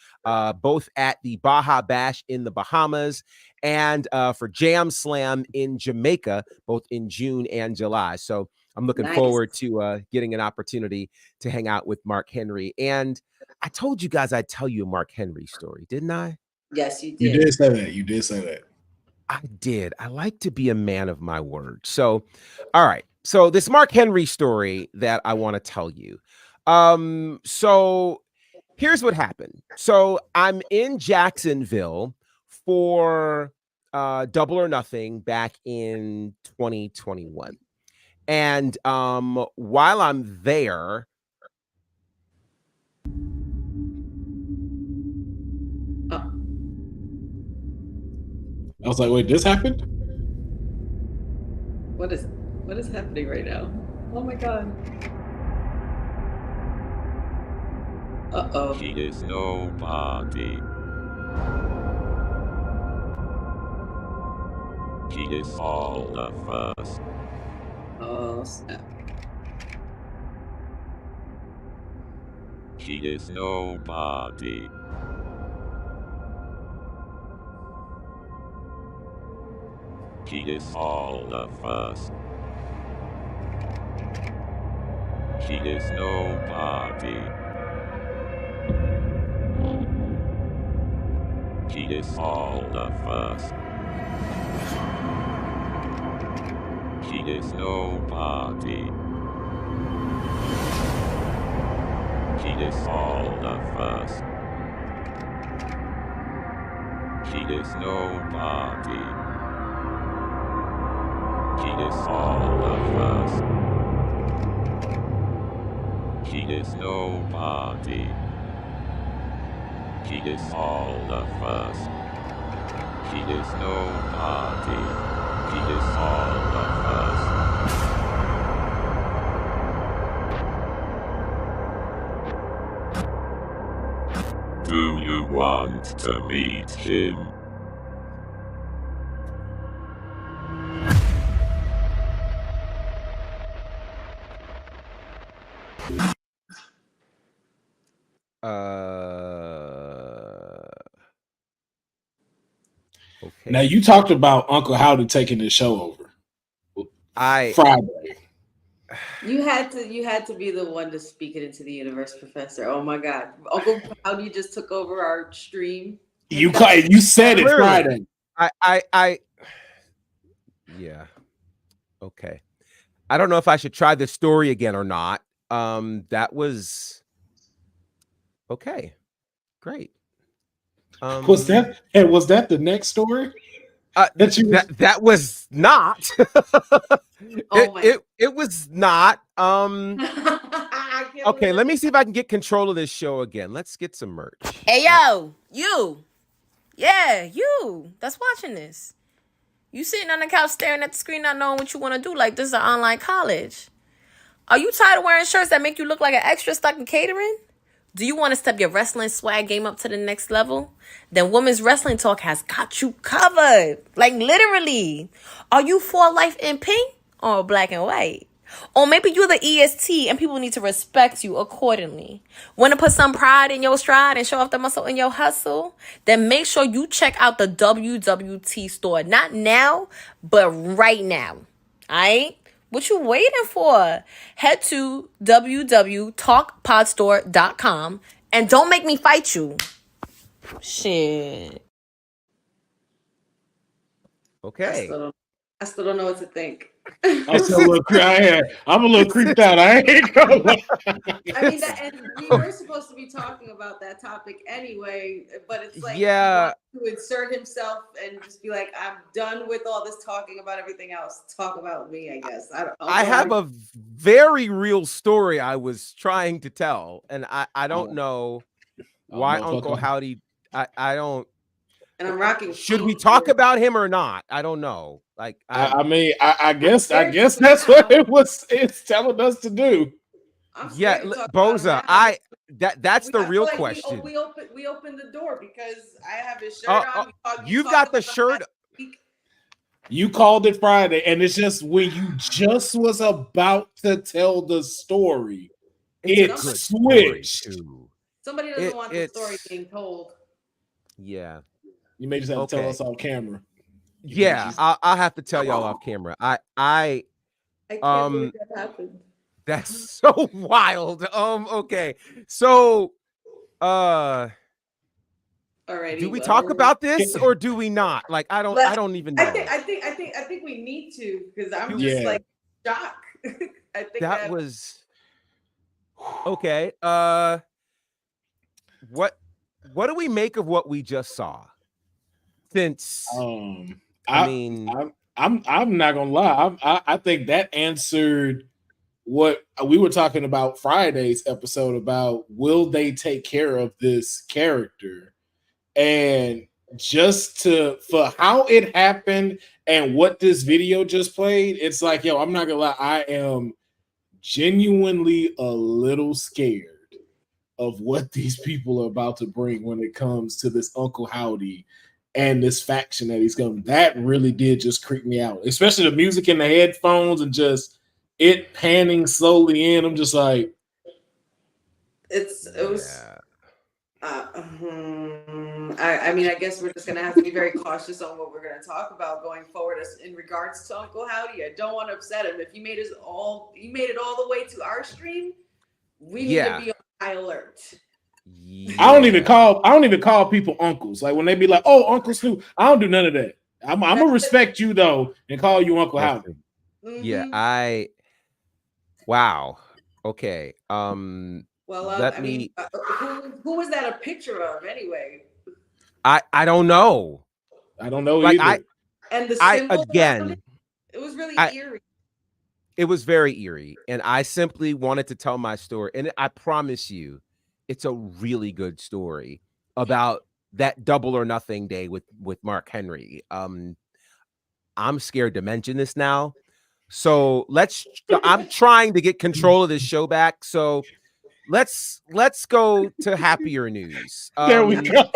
both at the Baja Bash in the Bahamas and for Jam Slam in Jamaica, both in June and July. So I'm looking forward to getting an opportunity to hang out with Mark Henry. And I told you guys I'd tell you a Mark Henry story, didn't I? Yes, you did. You did say that. You did say that. I did. I like to be a man of my word. So, all right. So this Mark Henry story that I want to tell you. So here's what happened. So I'm in Jacksonville for Double or Nothing back in 2021. And while I'm there, I was like, wait, this happened? What is happening right now? Oh my god. Uh-oh. He is nobody. He is all of us. Oh, snap. He is nobody. He is all of us. He is nobody. He is all of us. He is nobody. He is all of us. He is nobody. He is all of us. He is nobody. He is all of us. He is nobody. He is all of us. Do you want to meet him? Okay. Now you talked about Uncle Howdy taking the show over. Friday. You had to be the one to speak it into the universe, Professor. Oh my God, Uncle Howdy just took over our stream. You said it Friday. Yeah. Okay. I don't know if I should try this story again or not. That was okay. Great. Was that the next story? That was not. It was not. Okay, let me see if I can get control of this show again. Let's get some merch. Hey yo, you. Yeah, you that's watching this. You sitting on the couch staring at the screen not knowing what you want to do like this is an online college. Are you tired of wearing shirts that make you look like an extra stuck in catering? Do you want to step your wrestling swag game up to the next level? Then Women's Wrestling Talk has got you covered. Like literally. Are you for life in pink or black and white? Or maybe you're the EST and people need to respect you accordingly. Want to put some pride in your stride and show off the muscle in your hustle? Then make sure you check out the WWT store. Not now, but right now. Alright? What you waiting for? Head to www talkpodstore.com and don't make me fight you. Shit. Okay. I still don't know what to think. I'm a little creeped out. I ain't gonna lie. I mean, and we were supposed to be talking about that topic anyway, but it's like he wants to insert himself and just be like, I'm done with all this talking about everything else. Talk about me, I guess. I have a very real story I was trying to tell, and I don't know why Uncle Howdy. I don't. And I'm rocking. Should we talk about him or not? I don't know. Like, I mean, I guess that's what it's telling us to do. Yeah, Boza, that's the real question. We opened the door because I have his shirt on. You've got the shirt. You called it Friday, and it's just when you just was about to tell the story, it switched. Somebody doesn't want the story being told. Yeah. You may just have to tell us off camera. Yeah, I'll have to tell y'all off camera. I can't believe that happened. That's so wild. Okay. So Alrighty, do we talk about this or do we not? Like, I don't even know. I think we need to, because I'm just like shocked. I think that was okay. What do we make of what we just saw? Since I mean, I'm not gonna lie. I think that answered what we were talking about Friday's episode about will they take care of this character, and just for how it happened and what this video just played, it's like, yo, I'm not gonna lie, I am genuinely a little scared of what these people are about to bring when it comes to this Uncle Howdy and this faction that he's coming. That really did just creep me out, especially the music in the headphones and just it panning slowly in. I'm just like, it was. I mean, I guess we're just gonna have to be very cautious on what we're gonna talk about going forward as in regards to Uncle Howdy. I don't want to upset him. If he made it all the way to our stream, we need to be on high alert. Yeah. I don't even call people uncles. Like when they be like, "Oh, Uncle Snoop," I don't do none of that. I'm gonna respect you though and call you Uncle Howdy. Yeah, wow. Okay. Well, let me. Who was that a picture of anyway? I don't know. I don't know either. And the symbol again, it was really eerie. It was very eerie, and I simply wanted to tell my story. And I promise you, it's a really good story about that double or nothing day with Mark Henry. I'm scared to mention this now. So I'm trying to get control of this show back. So let's go to happier news. There we go.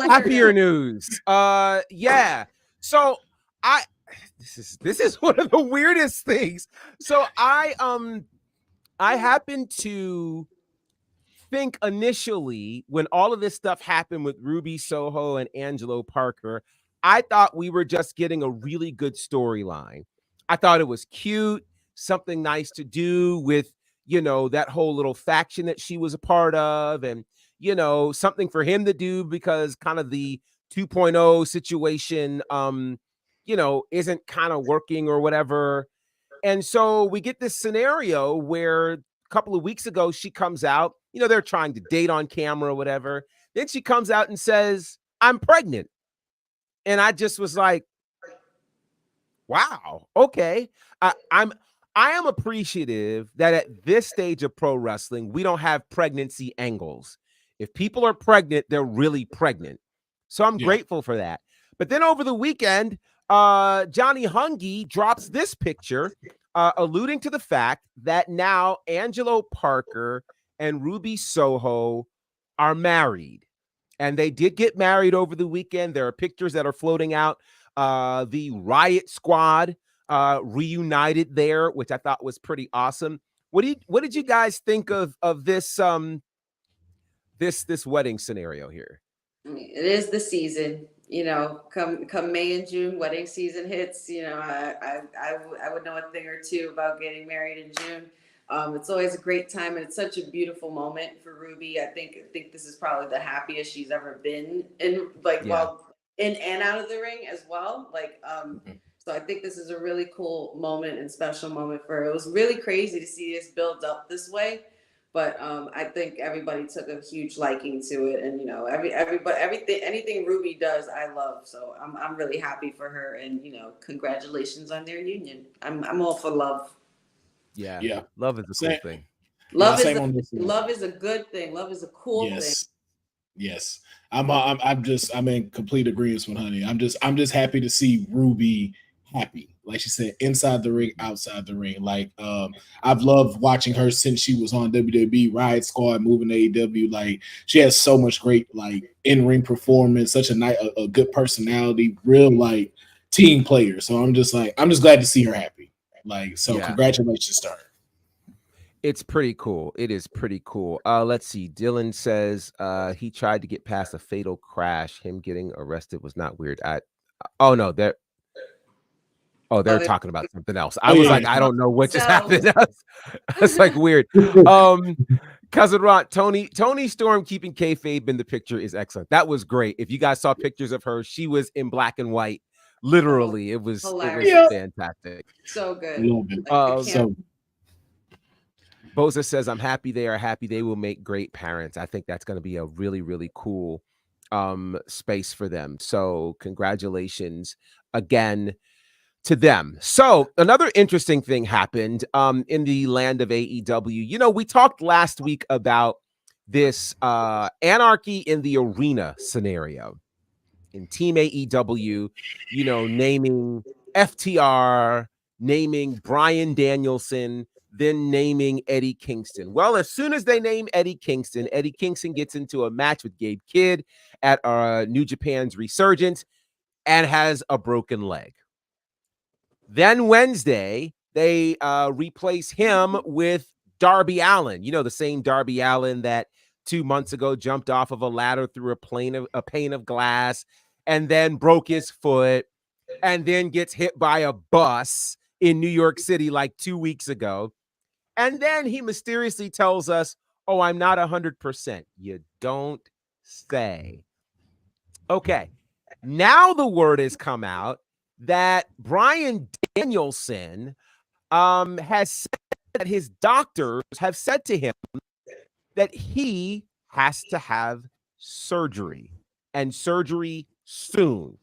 Happier news. Yeah. So this is one of the weirdest things. So I happened to think initially when all of this stuff happened with Ruby Soho and Angelo Parker, I thought we were just getting a really good storyline. I thought it was cute, something nice to do with, that whole little faction that she was a part of, and, something for him to do because kind of the 2.0 situation, isn't kind of working or whatever. And so we get this scenario where a couple of weeks ago, she comes out, they're trying to date on camera or whatever. Then she comes out and says, I'm pregnant. And I just was like, wow, okay. I am appreciative that at this stage of pro wrestling, we don't have pregnancy angles. If people are pregnant, they're really pregnant. So I'm grateful for that. But then over the weekend, Johnny Hungy drops this picture alluding to the fact that now Angelo Parker and Ruby Soho are married. And they did get married over the weekend. There are pictures that are floating out. The Riot Squad reunited there, which I thought was pretty awesome. What did you guys think of this this wedding scenario here? I mean, it is the season, come May and June, wedding season hits. I would know a thing or two about getting married in June. It's always a great time, and it's such a beautiful moment for Ruby. I think this is probably the happiest she's ever been in, well, in and out of the ring as well. So I think this is a really cool moment and special moment for her. It was really crazy to see this build up this way. But I think everybody took a huge liking to it, and anything Ruby does, I love. So I'm really happy for her, and congratulations on their union. I'm all for love. Yeah. Love is a cool thing. Love is a good thing. Love is a cool thing. Yes. I'm in complete agreement with Honey. I'm just happy to see Ruby happy. Like she said, inside the ring, outside the ring. I've loved watching her since she was on WWE Riot Squad, moving to AEW. Like, she has so much great in-ring performance, such a good personality, real team player. So I'm just glad to see her happy. Congratulations to her. It's pretty cool. It is pretty cool. Let's see. Dylan says he tried to get past a fatal crash. Him getting arrested was not weird. They're talking about something else. I was I don't know what just happened. It's weird. Cousin Ron, Tony Storm keeping kayfabe in the picture is excellent. That was great. If you guys saw pictures of her, she was in black and white. Literally, it was fantastic. So good. Boza says, I'm happy they are happy. They will make great parents. I think that's going to be a really, really cool space for them. So congratulations again to them. So another interesting thing happened in the land of AEW. We talked last week about this anarchy in the arena scenario in Team AEW, naming FTR, naming Bryan Danielson, then naming Eddie Kingston. Well, as soon as they name Eddie Kingston gets into a match with Gabe Kidd at New Japan's Resurgence and has a broken leg. Then Wednesday, they replace him with Darby Allin. The same Darby Allin that 2 months ago jumped off of a ladder through a pane of glass and then broke his foot and then gets hit by a bus in New York City 2 weeks ago. And then he mysteriously tells us, oh, I'm not 100%. You don't say. Okay. Now the word has come out that Bryan Danielson has said that his doctors have said to him that he has to have surgery, and surgery soon.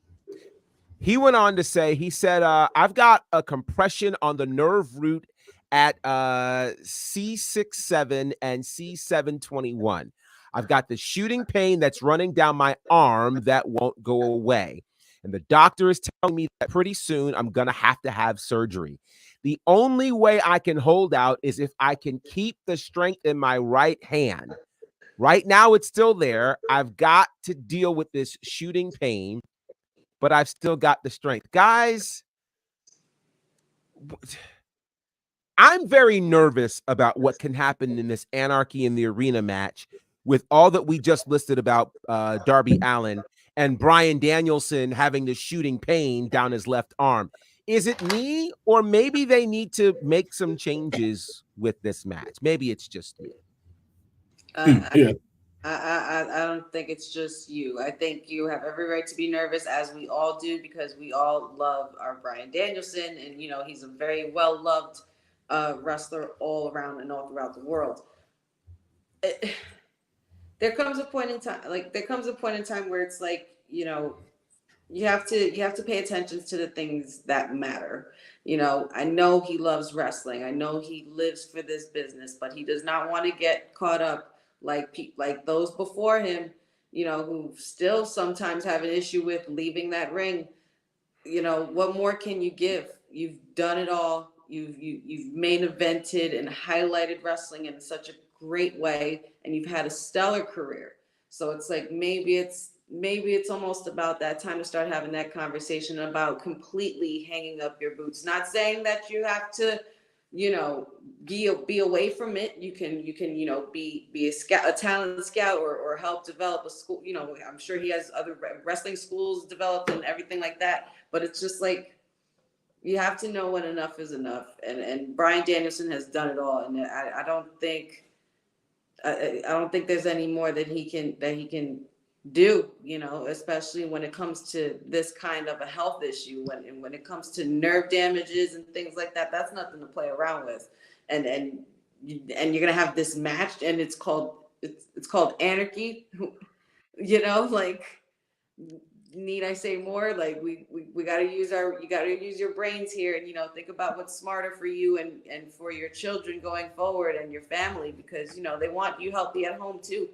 He went on to say, he said, I've got a compression on the nerve root at C67 and C721. I've got the shooting pain that's running down my arm that won't go away. And the doctor is telling me that pretty soon I'm going to have surgery. The only way I can hold out is if I can keep the strength in my right hand. Right now, it's still there. I've got to deal with this shooting pain, but I've still got the strength. Guys, I'm very nervous about what can happen in this Anarchy in the Arena match with all that we just listed about Darby Allin and Bryan Danielson having the shooting pain down his left arm. Is it me, or maybe they need to make some changes with this match? Maybe it's just me. I don't think it's just you. I think you have every right to be nervous, as we all do, because we all love our Bryan Danielson, and he's a very well loved wrestler all around and all throughout the world. There comes a point in time, where it's you have to pay attention to the things that matter. I know he loves wrestling. I know he lives for this business, but he does not want to get caught up like those before him, who still sometimes have an issue with leaving that ring. What more can you give? You've done it all. You've main evented and highlighted wrestling in such a great way, and you've had a stellar career. So it's maybe it's maybe it's almost about that time to start having that conversation about completely hanging up your boots. Not saying that you have to, be away from it. You can, be a scout, a talent scout, or help develop a school. I'm sure he has other wrestling schools developed and everything like that. But it's just like, you have to know when enough is enough. And Bryan Danielson has done it all. And I don't think there's any more that he can do, especially when it comes to this kind of a health issue, when it comes to nerve damages and things like that. That's nothing to play around with. And you're gonna have this match, and it's called Anarchy. Like, need I say more? Like, we gotta you gotta use your brains here, and think about what's smarter for you and for your children going forward, and your family, because they want you healthy at home too.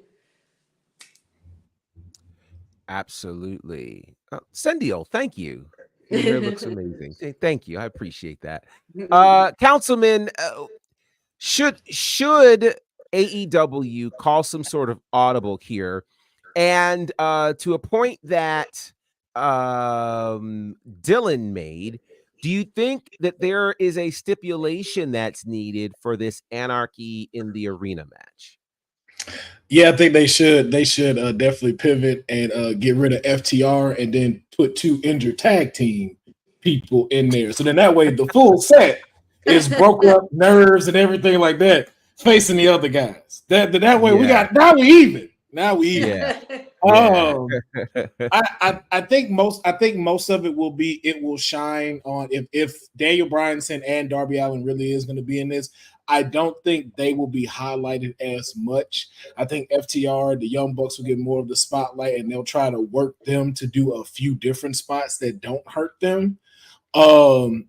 Absolutely. Sendiel, thank you. Your hair looks amazing. Thank you. I appreciate that. Councilman, should AEW call some sort of audible here, and to a point that Dylan made, do you think that there is a stipulation that's needed for this Anarchy in the Arena match? Yeah, I think they should. They should definitely pivot and get rid of FTR and then put 2 injured tag team people in there. So then that way the full set is broke up nerves and everything like that facing the other guys. That way we got, now we even. Now we even. I think most of it will shine on if Daniel Bryanson and Darby Allin really is going to be in this. I don't think they will be highlighted as much. I think FTR, the Young Bucks, will get more of the spotlight, and they'll try to work them to do a few different spots that don't hurt them.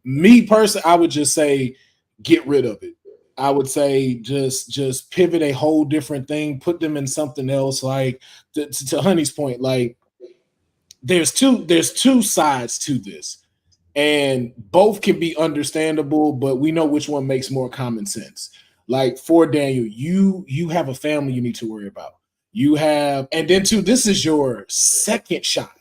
Me personally, I would just say get rid of it. I would say just pivot a whole different thing, put them in something else. Like to Honey's point, like there's two sides to this. And both can be understandable, but we know which one makes more common sense. Like for Daniel, you have a family you need to worry about. And then too, this is your second shot.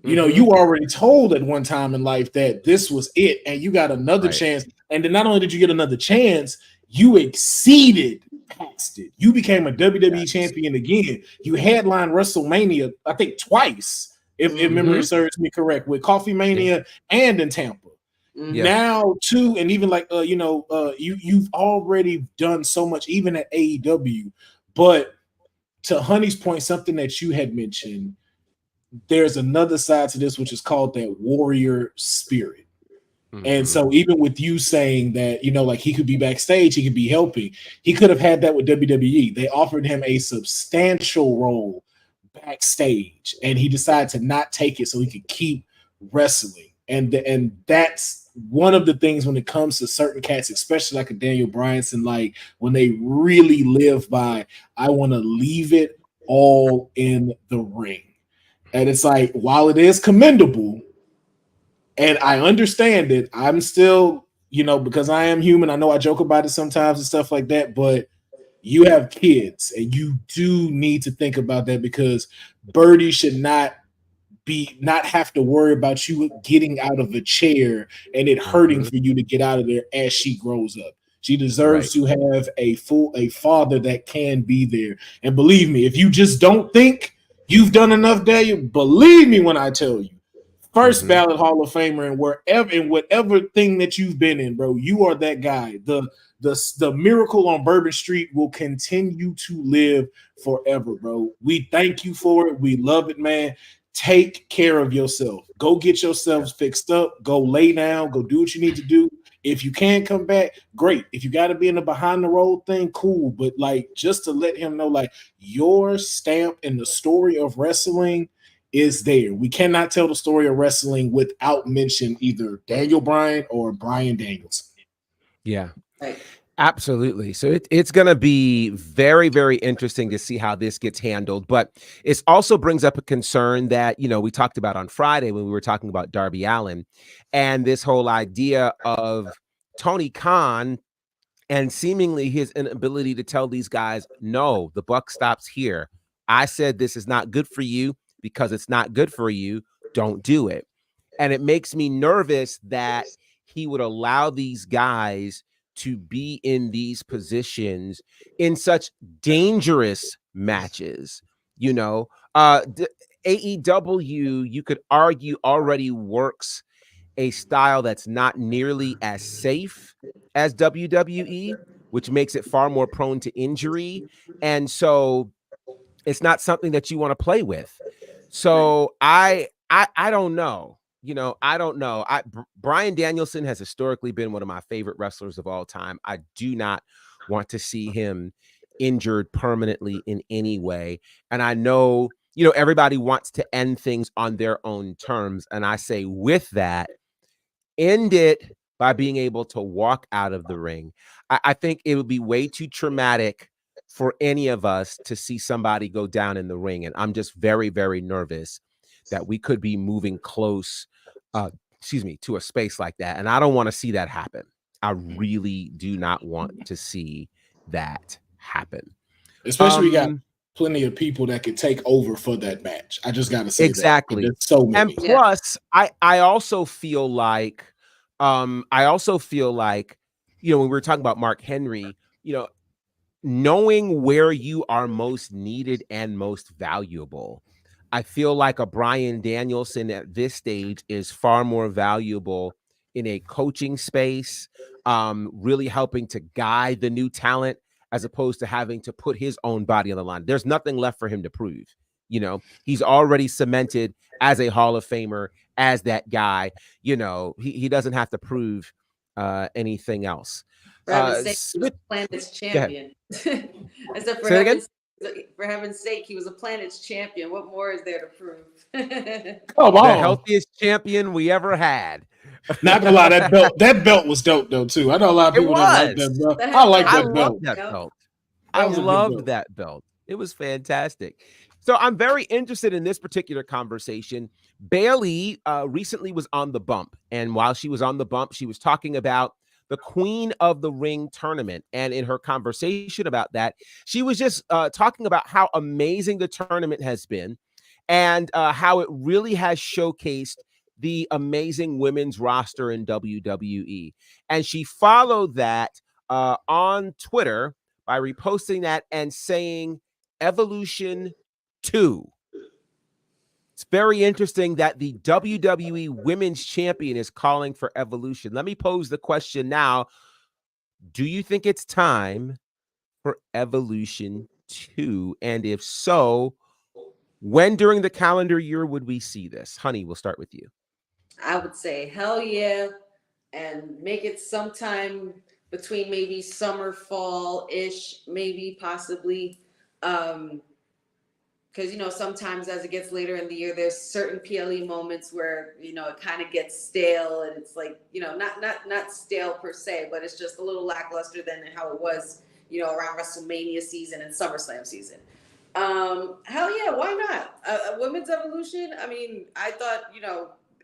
You already told at one time in life that this was it, and you got another chance. And then not only did you get another chance, you exceeded past it. You became a WWE champion again. You headlined WrestleMania, I think twice. If memory serves me correct, with Coffee Mania and in Tampa. Now too, and even like you've already done so much, even at AEW. But to Honey's point, something that you had mentioned, there's another side to this, which is called that warrior spirit. And so even with you saying that, like he could be backstage, he could be helping, he could have had that with WWE. They offered him a substantial role backstage, and he decided to not take it so he could keep wrestling. And that's one of the things when it comes to certain cats, especially like a Daniel Bryanson, like when they really live by, I want to leave it all in the ring. And it's like, while it is commendable, and I understand it, I'm still, because I am human, I know I joke about it sometimes and stuff like that, but you have kids, and you do need to think about that, because Birdie should not have to worry about you getting out of a chair and it hurting for you to get out of there as she grows up. She deserves to have a father that can be there. And believe me, if you just don't think you've done enough, Daniel, believe me when I tell you, first ballot Hall of Famer in whatever thing that you've been in, bro, you are that guy. The miracle on Bourbon Street will continue to live forever, bro. We thank you for it. We love it, man. Take care of yourself. Go get yourselves fixed up. Go lay down. Go do what you need to do. If you can come back, great. If you got to be in the behind the road thing, cool. But like, just to let him know, like, your stamp in the story of wrestling is there. We cannot tell the story of wrestling without mention either Daniel Bryan or Bryan Danielson. Yeah. Right. Absolutely. So it's going to be very, very interesting to see how this gets handled. But it also brings up a concern that, we talked about on Friday when we were talking about Darby Allin and this whole idea of Tony Khan and seemingly his inability to tell these guys, no, the buck stops here. I said this is not good for you because it's not good for you. Don't do it. And it makes me nervous that he would allow these guys to be in these positions in such dangerous matches. AEW, you could argue, already works a style that's not nearly as safe as WWE, which makes it far more prone to injury. And so it's not something that you want to play with. So I don't know. I don't know. Bryan Danielson has historically been one of my favorite wrestlers of all time. I do not want to see him injured permanently in any way. And I know, everybody wants to end things on their own terms. And I say, with that, end it by being able to walk out of the ring. I think it would be way too traumatic for any of us to see somebody go down in the ring. And I'm just very, very nervous that we could be moving close, to a space like that. And I don't want to see that happen. I really do not want to see that happen. Especially we got plenty of people that could take over for that match. I just got to say exactly. That. There's so many. And plus, I also feel like, when we were talking about Mark Henry, knowing where you are most needed and most valuable, I feel like a Bryan Danielson at this stage is far more valuable in a coaching space, really helping to guide the new talent, as opposed to having to put his own body on the line. There's nothing left for him to prove. He's already cemented as a Hall of Famer, as that guy. He doesn't have to prove anything else. Planet's champion. I said, for heaven's sake, he was a planet's champion. What more is there to prove? Come on. The healthiest champion we ever had. Not gonna lie, that belt was dope though too. I know a lot of people don't like that belt. I like that belt. I loved that belt. It was fantastic. So I'm very interested in this particular conversation. Bayley recently was on the bump. And while she was on the bump, she was talking about the Queen of the Ring tournament. And in her conversation about that, she was just talking about how amazing the tournament has been and how it really has showcased the amazing women's roster in WWE. And she followed that on Twitter by reposting that and saying Evolution 2. It's very interesting that the WWE Women's Champion is calling for Evolution. Let me pose the question now. Do you think it's time for Evolution 2? And if so, when during the calendar year would we see this? Honey, we'll start with you. I would say hell yeah, and make it sometime between maybe summer, fall-ish, maybe possibly. Because, sometimes as it gets later in the year, there's certain PLE moments where, it kind of gets stale and it's like, not stale per se, but it's just a little lackluster than how it was, around WrestleMania season and SummerSlam season. Hell yeah, why not? Women's Evolution, I mean, I thought,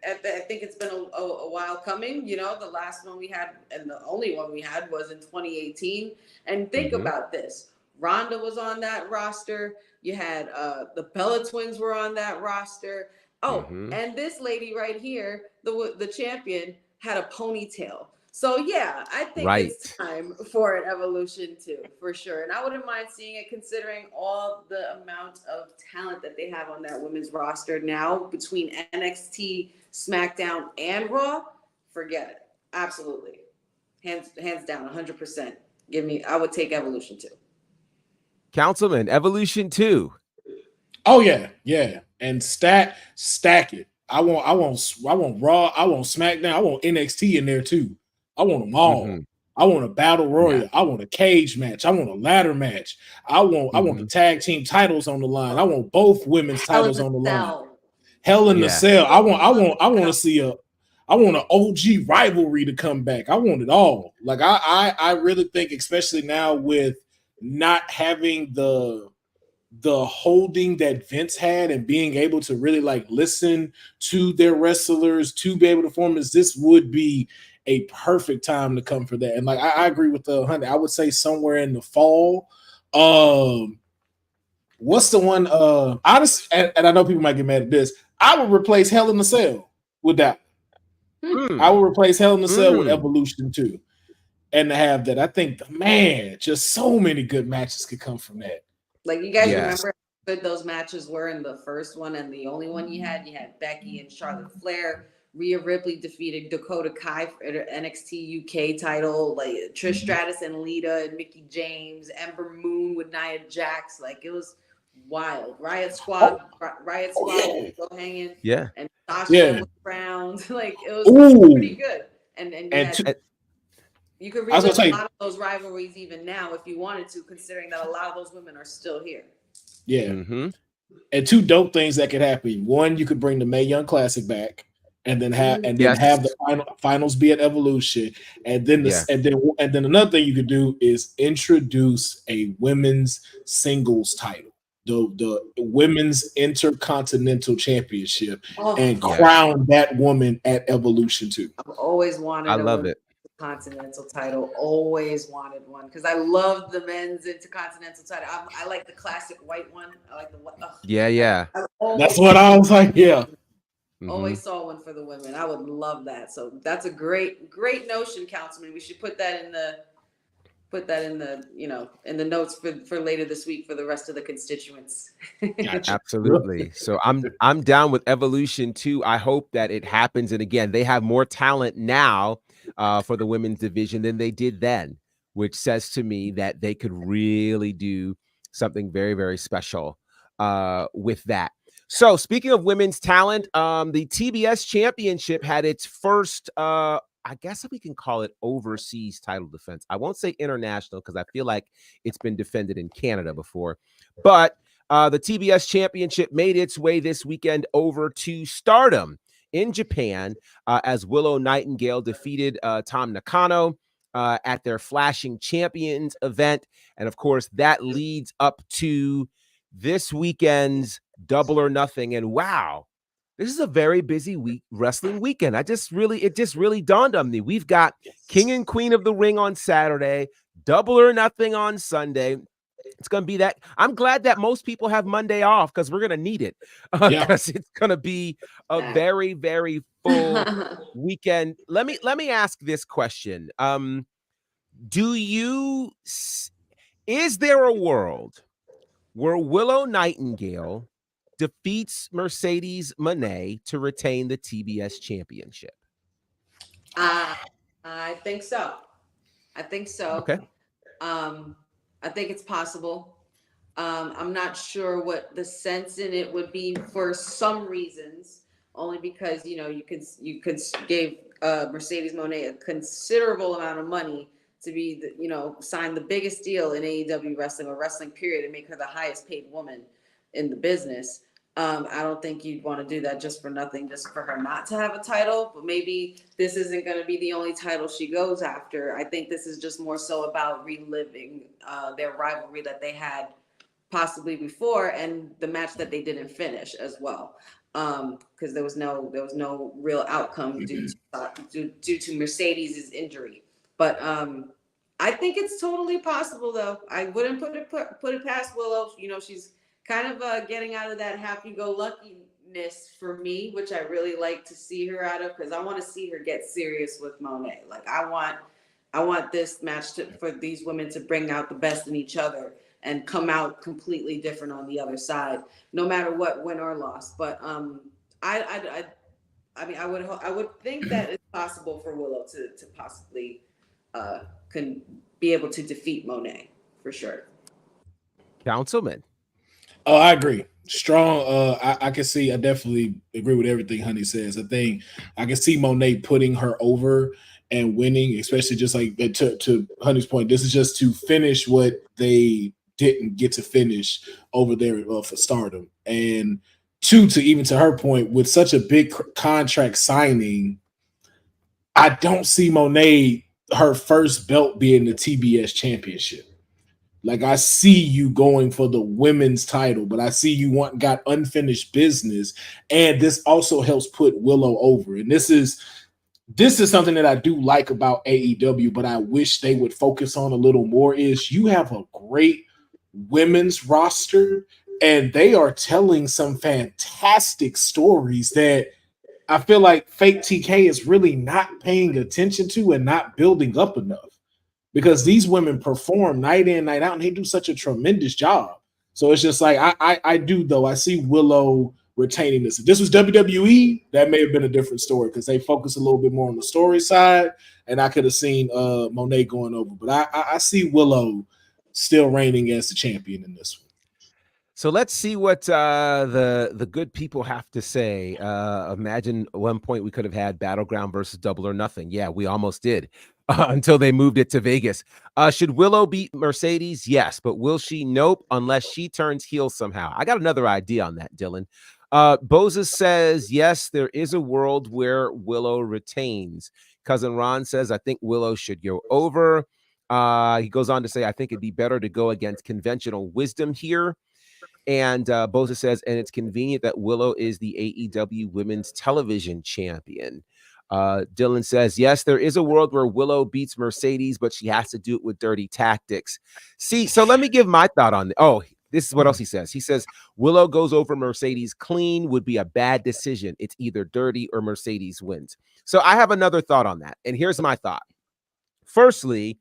I think it's been a while coming. The last one we had and the only one we had was in 2018. And think about this. Ronda was on that roster. You had the Bella Twins were on that roster. Oh, and this lady right here, the champion, had a ponytail. So yeah, I think it's time for an Evolution 2 for sure. And I wouldn't mind seeing it considering all the amount of talent that they have on that women's roster now between NXT, SmackDown, and Raw. Forget it. Absolutely. Hands down, 100%. I would take Evolution 2. Councilman, Evolution 2. Oh yeah. And stack it. I want Raw, I want SmackDown, I want NXT in there too. I want them all. I want a battle royal. I want a cage match. I want a ladder match. I want the tag team titles on the line. I want both women's titles on the line. Hell in the Cell. I want to see I want an OG rivalry to come back. I want it all. Like I really think, especially now with not having the holding that Vince had and being able to really like listen to their wrestlers to be able to form this would be a perfect time to come for that. And like I agree with the 100. I would say somewhere in the fall. What's the one? Honestly, and I know people might get mad at this. I would replace Hell in a Cell with that. I would replace Hell in a Cell with Evolution 2. And to have that, I think, man, just so many good matches could come from that. Like, you guys remember how good those matches were in the first one, and the only one you had Becky and Charlotte Flair. Rhea Ripley defeated Dakota Kai for NXT UK title. Like, Trish Stratus and Lita and Mickie James, Ember Moon with Nia Jax. Like, it was wild. Riot Squad was still hanging. Yeah. And Sasha was around. Like, it was pretty good. And you could relive a lot of those rivalries even now if you wanted to, considering that a lot of those women are still here. Yeah. And two dope things that could happen. One, you could bring the Mae Young Classic back, and then have the finals be at Evolution, and then and then another thing you could do is introduce a women's singles title, the women's Intercontinental Championship, and crown that woman at Evolution 2. I've always wanted. I love it. Continental title, always wanted one because I love the men's Intercontinental title. I like the classic white one. I like the That's what I was like. Always saw one for the women. I would love that. So that's a great notion, Councilman. We should put that in the in the notes for later this week for the rest of the constituents. Gotcha. Absolutely. So I'm down with Evolution 2. I hope that it happens. And again, they have more talent now for the women's division than they did then, which says to me that they could really do something very, very special with that. So speaking of women's talent, the TBS Championship had its first, I guess we can call it overseas title defense. I won't say international because I feel like it's been defended in Canada before. But the TBS Championship made its way this weekend over to Stardom in Japan as Willow Nightingale defeated Tam Nakano at their Flashing Champions event. And of course, that leads up to this weekend's Double or Nothing. And wow, this is a very busy wrestling weekend. It just really dawned on me. We've got King and Queen of the Ring on Saturday, Double or Nothing on Sunday. It's going to be that. I'm glad that most people have Monday off because we're going to need it because it's going to be a very, very full weekend. Let me ask this question. Is there a world where Willow Nightingale defeats Mercedes Moné to retain the TBS Championship? I think so. Okay. I think it's possible. I'm not sure what the sense in it would be for some reasons, only because you could give Mercedes Moné a considerable amount of money to be sign the biggest deal in AEW wrestling or wrestling period and make her the highest paid woman in the business. I don't think you'd want to do that just for nothing, just for her not to have a title. But maybe this isn't going to be the only title she goes after. I think this is just more so about reliving their rivalry that they had possibly before and the match that they didn't finish as well. Because there was no real outcome due to Mercedes' injury. But I think it's totally possible, though. I wouldn't put it past Willow. She's kind of getting out of that happy-go-luckiness for me, which I really like to see her out of because I want to see her get serious with Moné. Like I want this match for these women to bring out the best in each other and come out completely different on the other side, no matter what, win or loss. But I would think that it's possible for Willow to possibly can be able to defeat Moné for sure. Councilman. Oh, I agree. Strong. I can see. I definitely agree with everything Honey says. I think I can see Moné putting her over and winning, especially just like to Honey's point. This is just to finish what they didn't get to finish over there for Stardom, and to her point, with such a big contract signing, I don't see Moné her first belt being the TBS Championship. Like I see you going for the women's title, but I see you got unfinished business, and this also helps put Willow over. And this is something that I do like about AEW, but I wish they would focus on a little more. Is you have a great women's roster and they are telling some fantastic stories that I feel like fake TK is really not paying attention to and not building up enough, because these women perform night in, night out, and they do such a tremendous job. So it's just like I do though. I see Willow retaining this. If this was WWE, that may have been a different story because they focus a little bit more on the story side, and I could have seen Monet going over. But I see Willow still reigning as the champion in this one. So let's see what the good people have to say. Imagine at one point we could have had Battleground versus Double or Nothing. Yeah, we almost did until they moved it to Vegas. Should Willow beat Mercedes? Yes, but will she? Nope, unless she turns heel somehow. I got another idea on that, Dylan. Boza says, yes, there is a world where Willow retains. Cousin Ron says, I think Willow should go over. He goes on to say, I think it'd be better to go against conventional wisdom here. And Boza says, and it's convenient that Willow is the AEW Women's Television Champion. Dylan says, yes, there is a world where Willow beats Mercedes, but she has to do it with dirty tactics. See, so let me give my thought on this is what else he says. He says, Willow goes over Mercedes clean would be a bad decision. It's either dirty or Mercedes wins. So I have another thought on that. And here's my thought. Firstly,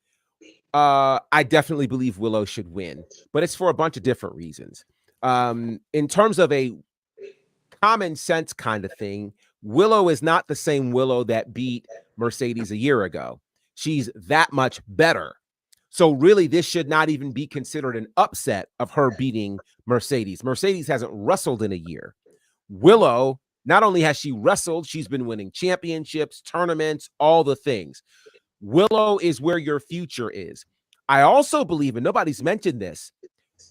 I definitely believe Willow should win, but it's for a bunch of different reasons. In terms of a common sense kind of thing, Willow is not the same Willow that beat Mercedes a year ago. She's that much better. So really, this should not even be considered an upset of her beating Mercedes. Mercedes hasn't wrestled in a year. Willow, not only has she wrestled, she's been winning championships, tournaments, all the things. Willow is where your future is. I also believe, and nobody's mentioned this,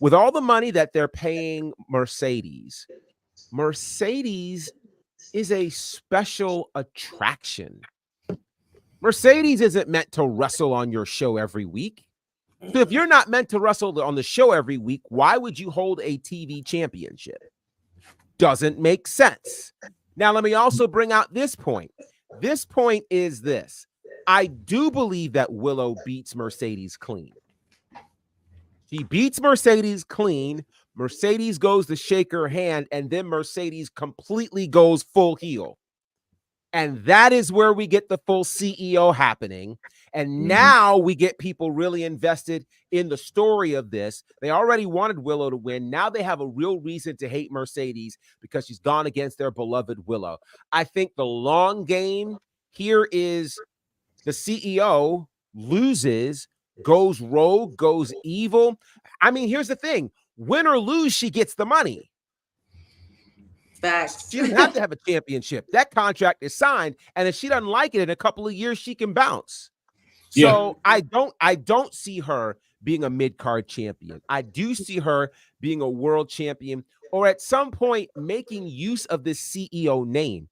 with all the money that they're paying Mercedes, Mercedes is a special attraction. Mercedes isn't meant to wrestle on your show every week. So if you're not meant to wrestle on the show every week, why would you hold a TV championship? Doesn't make sense. Now, let me also bring out this point. This point is this. I do believe that Willow beats Mercedes clean. She beats Mercedes clean. Mercedes goes to shake her hand, and then Mercedes completely goes full heel. And that is where we get the full CEO happening. And now we get people really invested in the story of this. They already wanted Willow to win. Now they have a real reason to hate Mercedes because she's gone against their beloved Willow. I think the long game here is the CEO loses, goes rogue, goes evil. I mean, here's the thing. Win or lose, she gets the money. Facts. She doesn't have to have a championship. That contract is signed, and if she doesn't like it in a couple of years, she can bounce. So I don't see her being a mid-card champion. I do see her being a world champion, or at some point making use of this CEO name.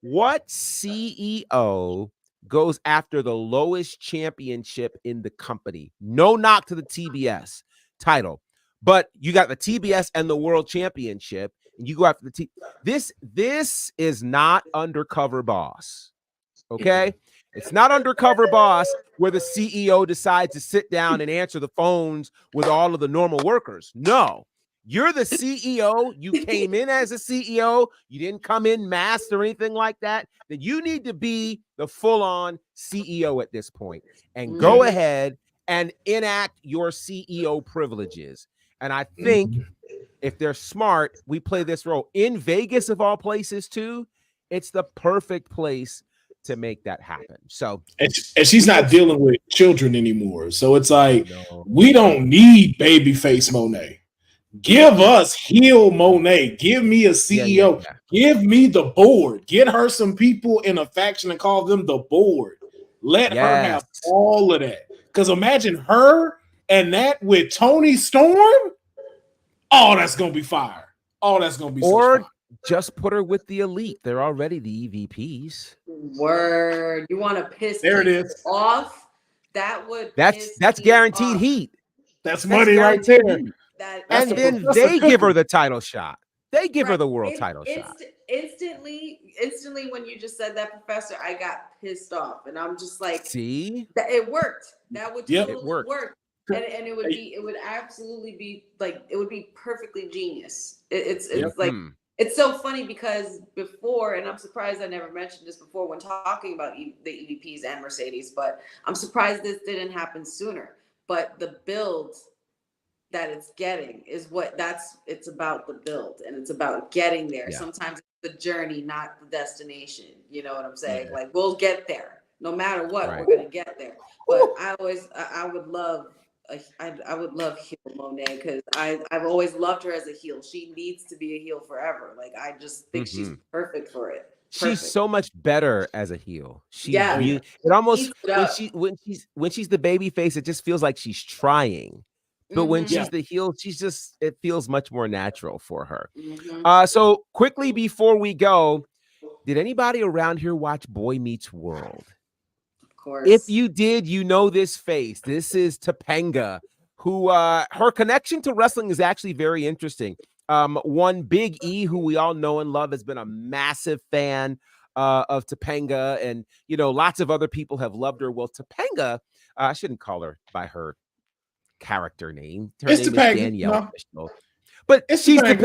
What CEO goes after the lowest championship in the company? No knock to the TBS title, but you got the TBS and the world championship, and you go after the This is not Undercover Boss. Okay? It's not Undercover Boss where the CEO decides to sit down and answer the phones with all of the normal workers. No. You're the CEO. You came in as a CEO. You didn't come in masked or anything like that. Then you need to be the full-on CEO at this point and go ahead and enact your CEO privileges. And I think if they're smart, we play this role in Vegas of all places too. It's the perfect place to make that happen. So, and she's not dealing with children anymore. So it's like, we don't need babyface Monet. Give us heel Monet. Give me a CEO. Give me the board. Get her some people in a faction and call them the board. Let her have all of that. Because imagine her and that with Tony Storm. Oh, that's going to be fire. Oh, that's going to be or just put her with the elite. They're already the EVPs. Word. You want to piss there it is off? That's guaranteed heat. That's money right there. And then they give her the title shot. They give her the world title shot. Instantly, when you just said that, Professor, I got pissed off. And I'm just like, see? It worked. That would totally work. and it would absolutely be like, it would be perfectly genius. It's like, it's so funny because before, and I'm surprised I never mentioned this before when talking about the EVPs and Mercedes, but I'm surprised this didn't happen sooner. But the build that it's getting is it's about the build, and it's about getting there. Sometimes it's the journey, not the destination. You know what I'm saying? Like, we'll get there no matter what. We're gonna get there. But I would love heel Monet, because I've always loved her as a heel. She needs to be a heel forever. Like, I just think she's perfect for it. She's so much better as a heel. It almost when she's the baby face, it just feels like she's trying. But when she's the heel, it feels much more natural for her. So quickly before we go, did anybody around here watch Boy Meets World? Of course. If you did, you know this face. This is Topanga, who her connection to wrestling is actually very interesting. One Big E, who we all know and love, has been a massive fan of Topanga, and lots of other people have loved her. Well, Topanga, I shouldn't call her by her character name. Her name is Danielle. No. But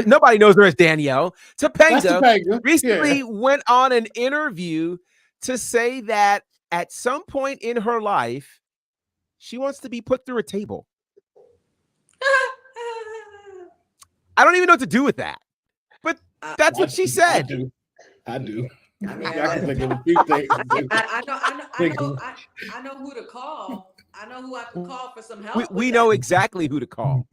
nobody knows her as Danielle. Topanga recently went on an interview to say that at some point in her life, she wants to be put through a table. I don't even know what to do with that, but that's what she said. I do. I mean, I can think of a few things. I know who to call. I know who I can call for some help. We know exactly who to call.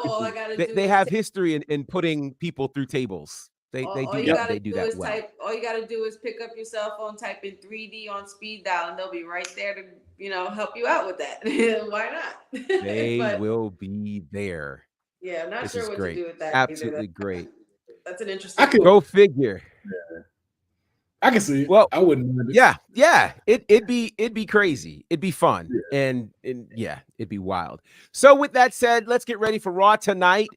All I gotta do. They have history in putting people through tables. They do that well. All you gotta do is pick up your cell phone, type in 3D on speed dial, and they'll be right there to help you out with that. Why not? They will be there. Yeah, I'm not sure what to do with that. Absolutely great. That's an interesting. Go figure. Yeah. I can see it. Well, I wouldn't mind it. Yeah. It'd be crazy. It'd be fun. And it'd be wild. So with that said, let's get ready for Raw tonight.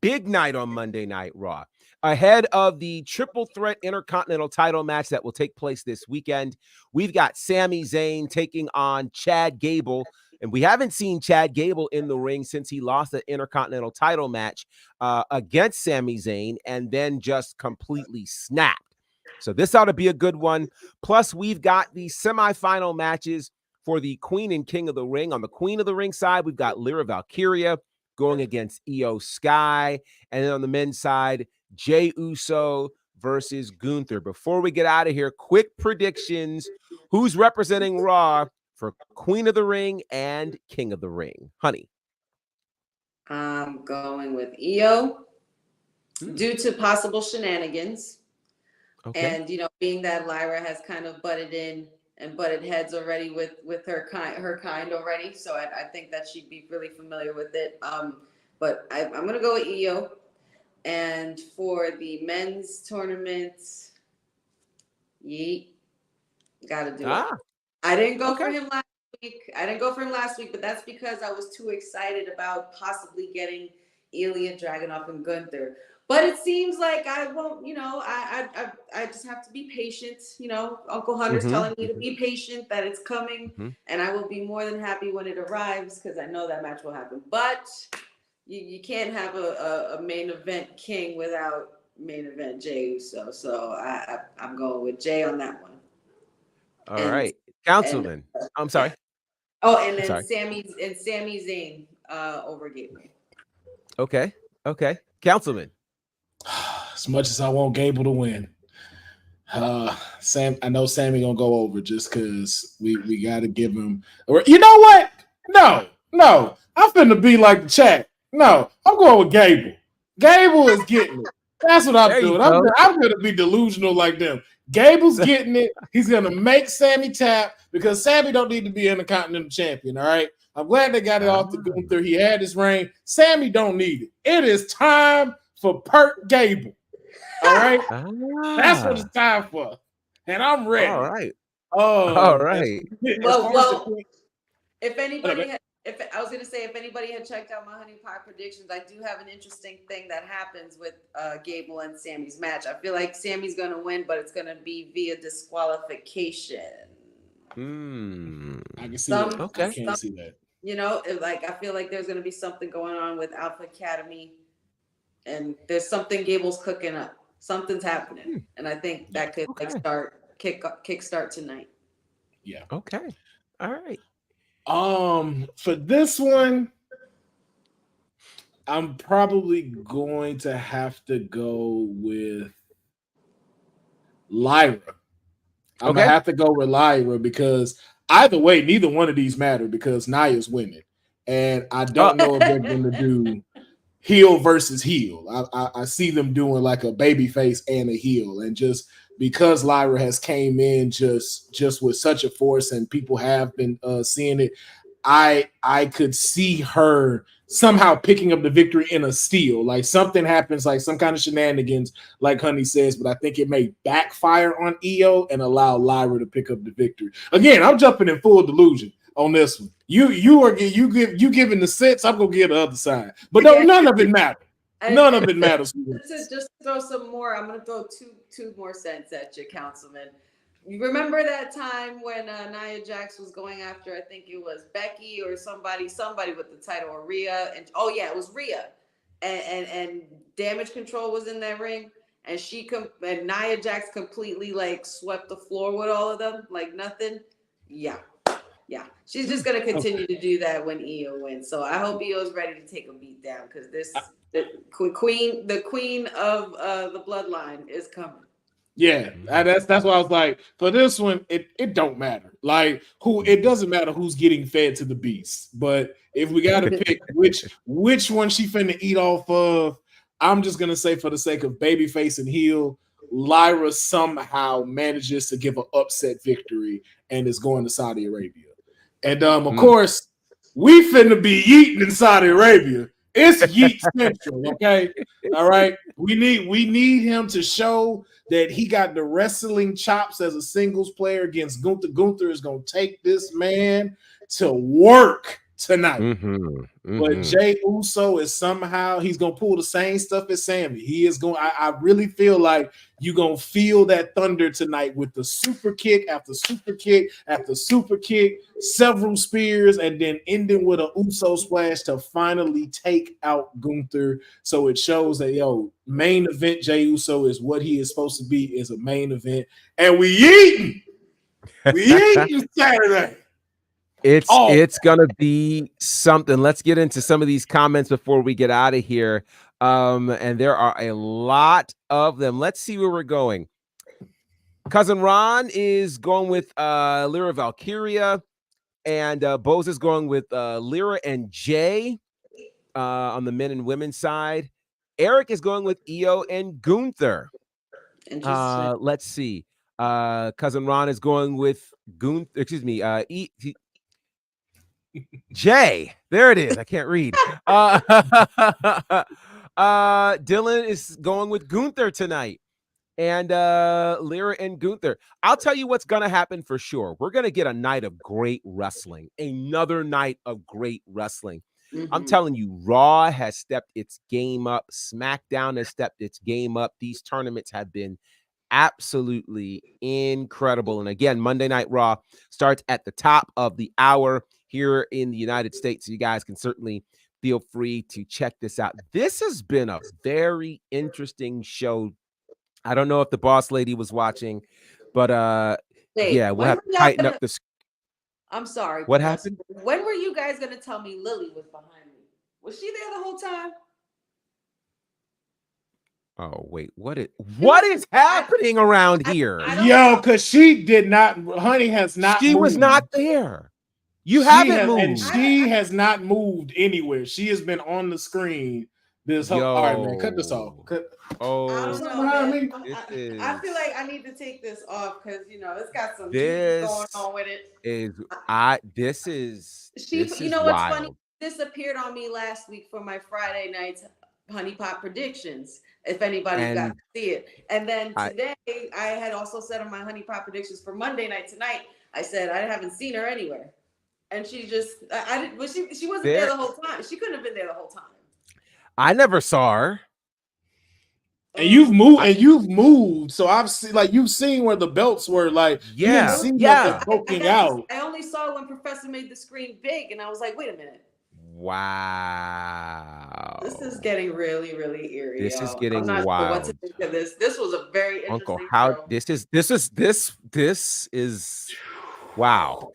Big night on Monday Night Raw. Ahead of the triple threat intercontinental title match that will take place this weekend, we've got Sami Zayn taking on Chad Gable. And we haven't seen Chad Gable in the ring since he lost the intercontinental title match against Sami Zayn and then just completely snapped. So this ought to be a good one. Plus, we've got the semifinal matches for the Queen and King of the Ring. On the Queen of the Ring side, we've got Lyra Valkyria going against Io Sky. And then on the men's side, Jey Uso versus Gunther. Before we get out of here, quick predictions. Who's representing Raw for Queen of the Ring and King of the Ring? Honey. I'm going with Io due to possible shenanigans. Okay. And being that Lyra has kind of butted in and butted heads already with her kind already, so I think that she'd be really familiar with it. But I'm gonna go with Io. And for the men's tournament, gotta do it. I didn't go for him last week. But that's because I was too excited about possibly getting Ilya Dragunov and Gunther. But it seems like I won't, I just have to be patient. Uncle Hunter's telling me to be patient, that it's coming. And I will be more than happy when it arrives, because I know that match will happen. But you can't have a main event king without main event Jey Uso. So I'm going with Jey on that one. All right. Councilman. I'm sorry. Oh, and then Sami Zayn over Gable. Okay. Councilman. As much as I want Gable to win, I know Sammy gonna go over just because we gotta give him. Or you know what? No, I'm finna be like the chat. No, I'm going with Gable. Gable is getting it. That's what I'm doing. I'm gonna be delusional like them. Gable's getting it. He's gonna make Sammy tap because Sammy don't need to be Intercontinental Champion. All right. I'm glad they got it off the Gunther. He had his reign. Sammy don't need it. It is time for Pert Gable. All right. That's what it's time for. And I'm ready. All right. Oh, all right. Well, if anybody had checked out my honey pie predictions, I do have an interesting thing that happens with Gable and Sammy's match. I feel like Sammy's gonna win, but it's gonna be via disqualification. I can see that. Okay. I can see that. You know, like I feel like there's going to be something going on with Alpha Academy, and there's something Gable's cooking up. Something's happening, and I think that could like kickstart tonight. Yeah. Okay. All right. For this one, I'm probably going to have to go with Lyra. I'm gonna have to go with Lyra because either way, neither one of these matter because Naya's winning, and I don't know if they're going to do heel versus heel. I see them doing like a baby face and a heel, and just because Lyra has came in just with such a force, and people have been seeing it. I could see her somehow picking up the victory in a steal. Like something happens, like some kind of shenanigans, like Honey says, but I think it may backfire on Io and allow Lyra to pick up the victory. Again, I'm jumping in full delusion on this one. You giving the sense, I'm gonna get the other side. But no, none of it matters. None of it matters. Just throw some more. I'm gonna throw two more cents at you, Councilman. You remember that time when Nia Jax was going after, I think it was Becky or somebody with the title, or Rhea, and it was Rhea, and Damage Control was in that ring, and and Nia Jax completely like swept the floor with all of them like nothing. Yeah, she's just gonna continue to do that when Io wins. So I hope Io's ready to take a beat down because the queen of the bloodline is coming. Yeah, that's why I was like, for this one, it don't matter. Like it doesn't matter who's getting fed to the beast. But if we gotta pick which one she finna eat off of, I'm just gonna say for the sake of babyface and heel, Lyra somehow manages to give an upset victory and is going to Saudi Arabia. And of course, we finna be yeeting in Saudi Arabia. It's Yeet Central, okay? All right. We need him to show that he got the wrestling chops as a singles player against Gunther. Gunther is going to take this man to work tonight. But Jey Uso is somehow, he's going to pull the same stuff as Sammy. He is going, I really feel like you're going to feel that thunder tonight with the super kick after super kick after super kick, several spears, and then ending with an Uso splash to finally take out Gunther. So it shows that, main event Jey Uso is what he is supposed to be, is a main event. And we eating Saturday. It's gonna be something. Let's get into some of these comments before we get out of here. And there are a lot of them. Let's see where we're going. Cousin Ron is going with Lyra Valkyria, and Bose is going with Lyra and Jay on the men and women's side. Eric is going with Io and Gunther. Let's see. Cousin Ron is going with Gunther. Excuse me. Jay, there it is. I can't read. Dylan is going with Gunther tonight, and Lyra and Gunther. I'll tell you what's gonna happen for sure. We're gonna get a night of great wrestling, another night of great wrestling. I'm telling you, Raw has stepped its game up. SmackDown has stepped its game up. These tournaments have been absolutely incredible. And again, Monday Night Raw starts at the top of the hour here in the United States. So you guys can certainly feel free to check this out. This has been a very interesting show. I don't know if the boss lady was watching, but we'll have to tighten up the. I'm sorry. What happened? When were you guys gonna tell me Lily was behind me? Was she there the whole time? Oh wait, what is happening around here? Because she did not. Honey has not. She was not there. You haven't moved. And she has not moved anywhere. She has been on the screen this whole. All right, man, cut this off. I don't know, man. I feel like I need to take this off because it's got some going on with it. This is what's funny? This appeared on me last week for my Friday night's Honey Pot predictions. If anybody got to see it, and then today I had also said on my Honey Pot predictions for Monday night tonight. I said I haven't seen her anywhere. And she just, she wasn't there the whole time. She couldn't have been there the whole time. I never saw her. And you've moved. So I've seen, like, you've seen where the belts were. Like, you didn't see nothing poking out. I only saw when Professor made the screen big, and I was like, wait a minute. Wow. This is getting really, really eerie. This is getting I'm not wild. sure what to think of this. This was a very interesting Uncle, how show. this is wow.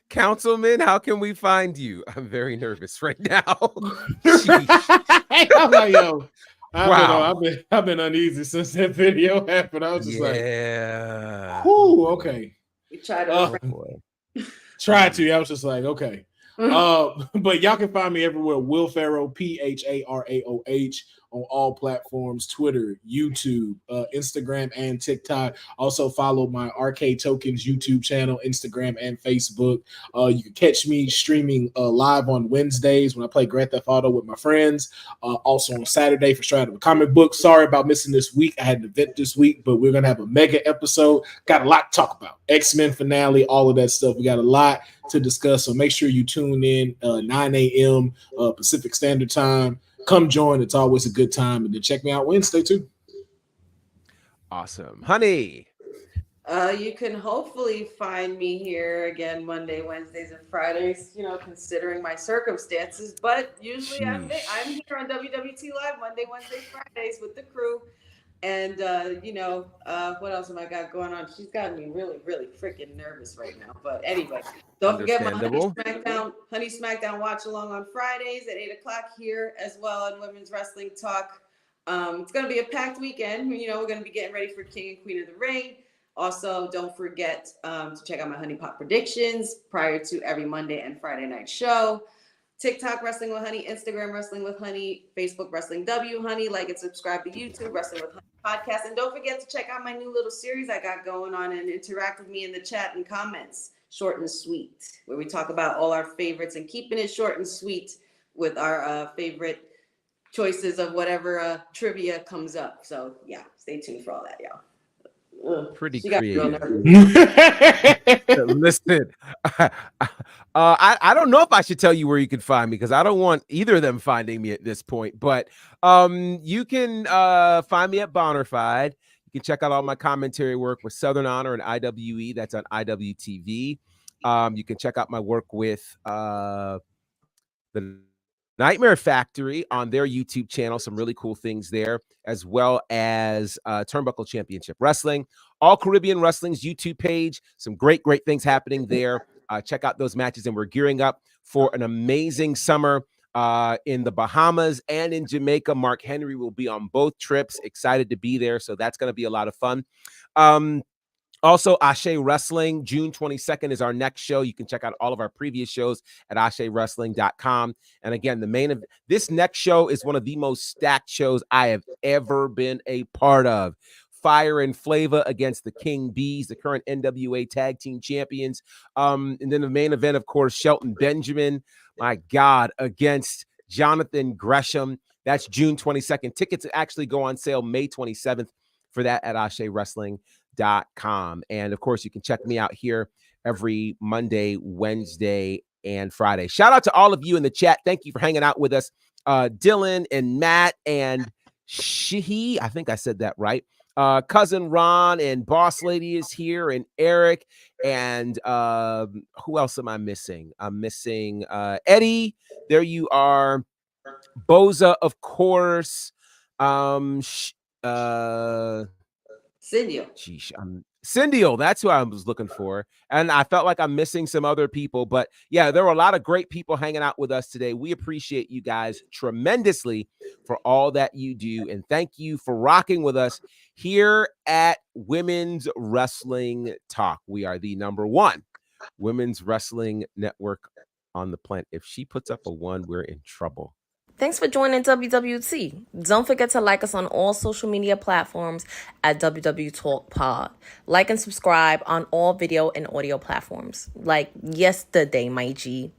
Councilman, how can we find you? I'm very nervous right now. I'm like, yo, wow. I've been uneasy since that video happened. I was just like, whoo, okay. We tried to try to. I was just like, okay. But y'all can find me everywhere. Will Farrow, PHARAOH, on all platforms: Twitter, YouTube, Instagram, and TikTok. Also follow my Arcade Tokens YouTube channel, Instagram, and Facebook. You can catch me streaming live on Wednesdays when I play Grand Theft Auto with my friends. Also on Saturday for Straight Out of a Comic Book. Sorry about missing this week. I had an event this week, but we're gonna have a mega episode. Got a lot to talk about. X-Men finale, all of that stuff. We got a lot to discuss, so make sure you tune in 9 a.m. Pacific Standard Time. Come join. It's always a good time. And then check me out Wednesday too. Awesome. Honey. You can hopefully find me here again Monday, Wednesdays, and Fridays, you know, considering my circumstances. But usually I'm here on WWT Live Monday, Wednesday, Fridays with the crew. And, you know, what else have I got going on? She's got me really, really freaking nervous right now. But anyway, don't forget my Honey Smackdown watch along on Fridays at 8 o'clock here as well on Women's Wrestling Talk. It's going to be a packed weekend. You know, we're going to be getting ready for King and Queen of the Ring. Also, don't forget to check out my Honey Pop predictions prior to every Monday and Friday night show. TikTok Wrestling with Honey, Instagram Wrestling with Honey, Facebook Wrestling W Honey. Like and subscribe to YouTube Wrestling with Honey podcast. And don't forget to check out my new little series I got going on and interact with me in the chat and comments. Short and sweet, where we talk about all our favorites and keeping it short and sweet with our favorite choices of whatever trivia comes up. So yeah, stay tuned for all that, y'all. Pretty creative. Listen, I don't know if I should tell you where you can find me because I don't want either of them finding me at this point. But you can find me at Bonnerfied. You can check out all my commentary work with Southern Honor and IWE. That's on IWTV. You can check out my work with the Nightmare Factory on their YouTube channel. Some really cool things there, as well as Turnbuckle Championship Wrestling. All Caribbean Wrestling's YouTube page. Some great things happening there. Check out those matches. And we're gearing up for an amazing summer in the Bahamas and in Jamaica. Mark Henry will be on both trips. Excited to be there. So that's going to be a lot of fun. Also, Ashe Wrestling, June 22nd is our next show. You can check out all of our previous shows at AsheWrestling.com. And again, this next show is one of the most stacked shows I have ever been a part of. Fire and Flavor against the King Bees, the current NWA Tag Team Champions. And then the main event, of course, Shelton Benjamin, my God, against Jonathan Gresham. That's June 22nd. Tickets actually go on sale May 27th for that at AsheWrestling.com. And of course, you can check me out here every Monday, Wednesday, and Friday. Shout out to all of you in the chat. Thank you for hanging out with us. Dylan and Matt and Shihi, I think I said that right. Cousin Ron and Boss Lady is here, and Eric, and who else am I missing? I'm missing Eddie. There you are. Boza, of course. Cindio. Geesh, Cindio, that's who I was looking for. And I felt like I'm missing some other people. But yeah, there were a lot of great people hanging out with us today. We appreciate you guys tremendously for all that you do. And thank you for rocking with us here at Women's Wrestling Talk. We are the #1 women's wrestling network on the planet. If she puts up a 1, we're in trouble. Thanks for joining WWT. Don't forget to like us on all social media platforms at WWTalkpod. Like and subscribe on all video and audio platforms, like yesterday, my G.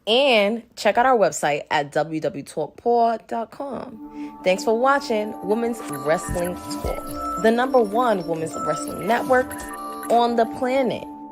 And check out our website at www.talkpod.com. Thanks for watching Women's Wrestling Talk, the #1 women's wrestling network on the planet.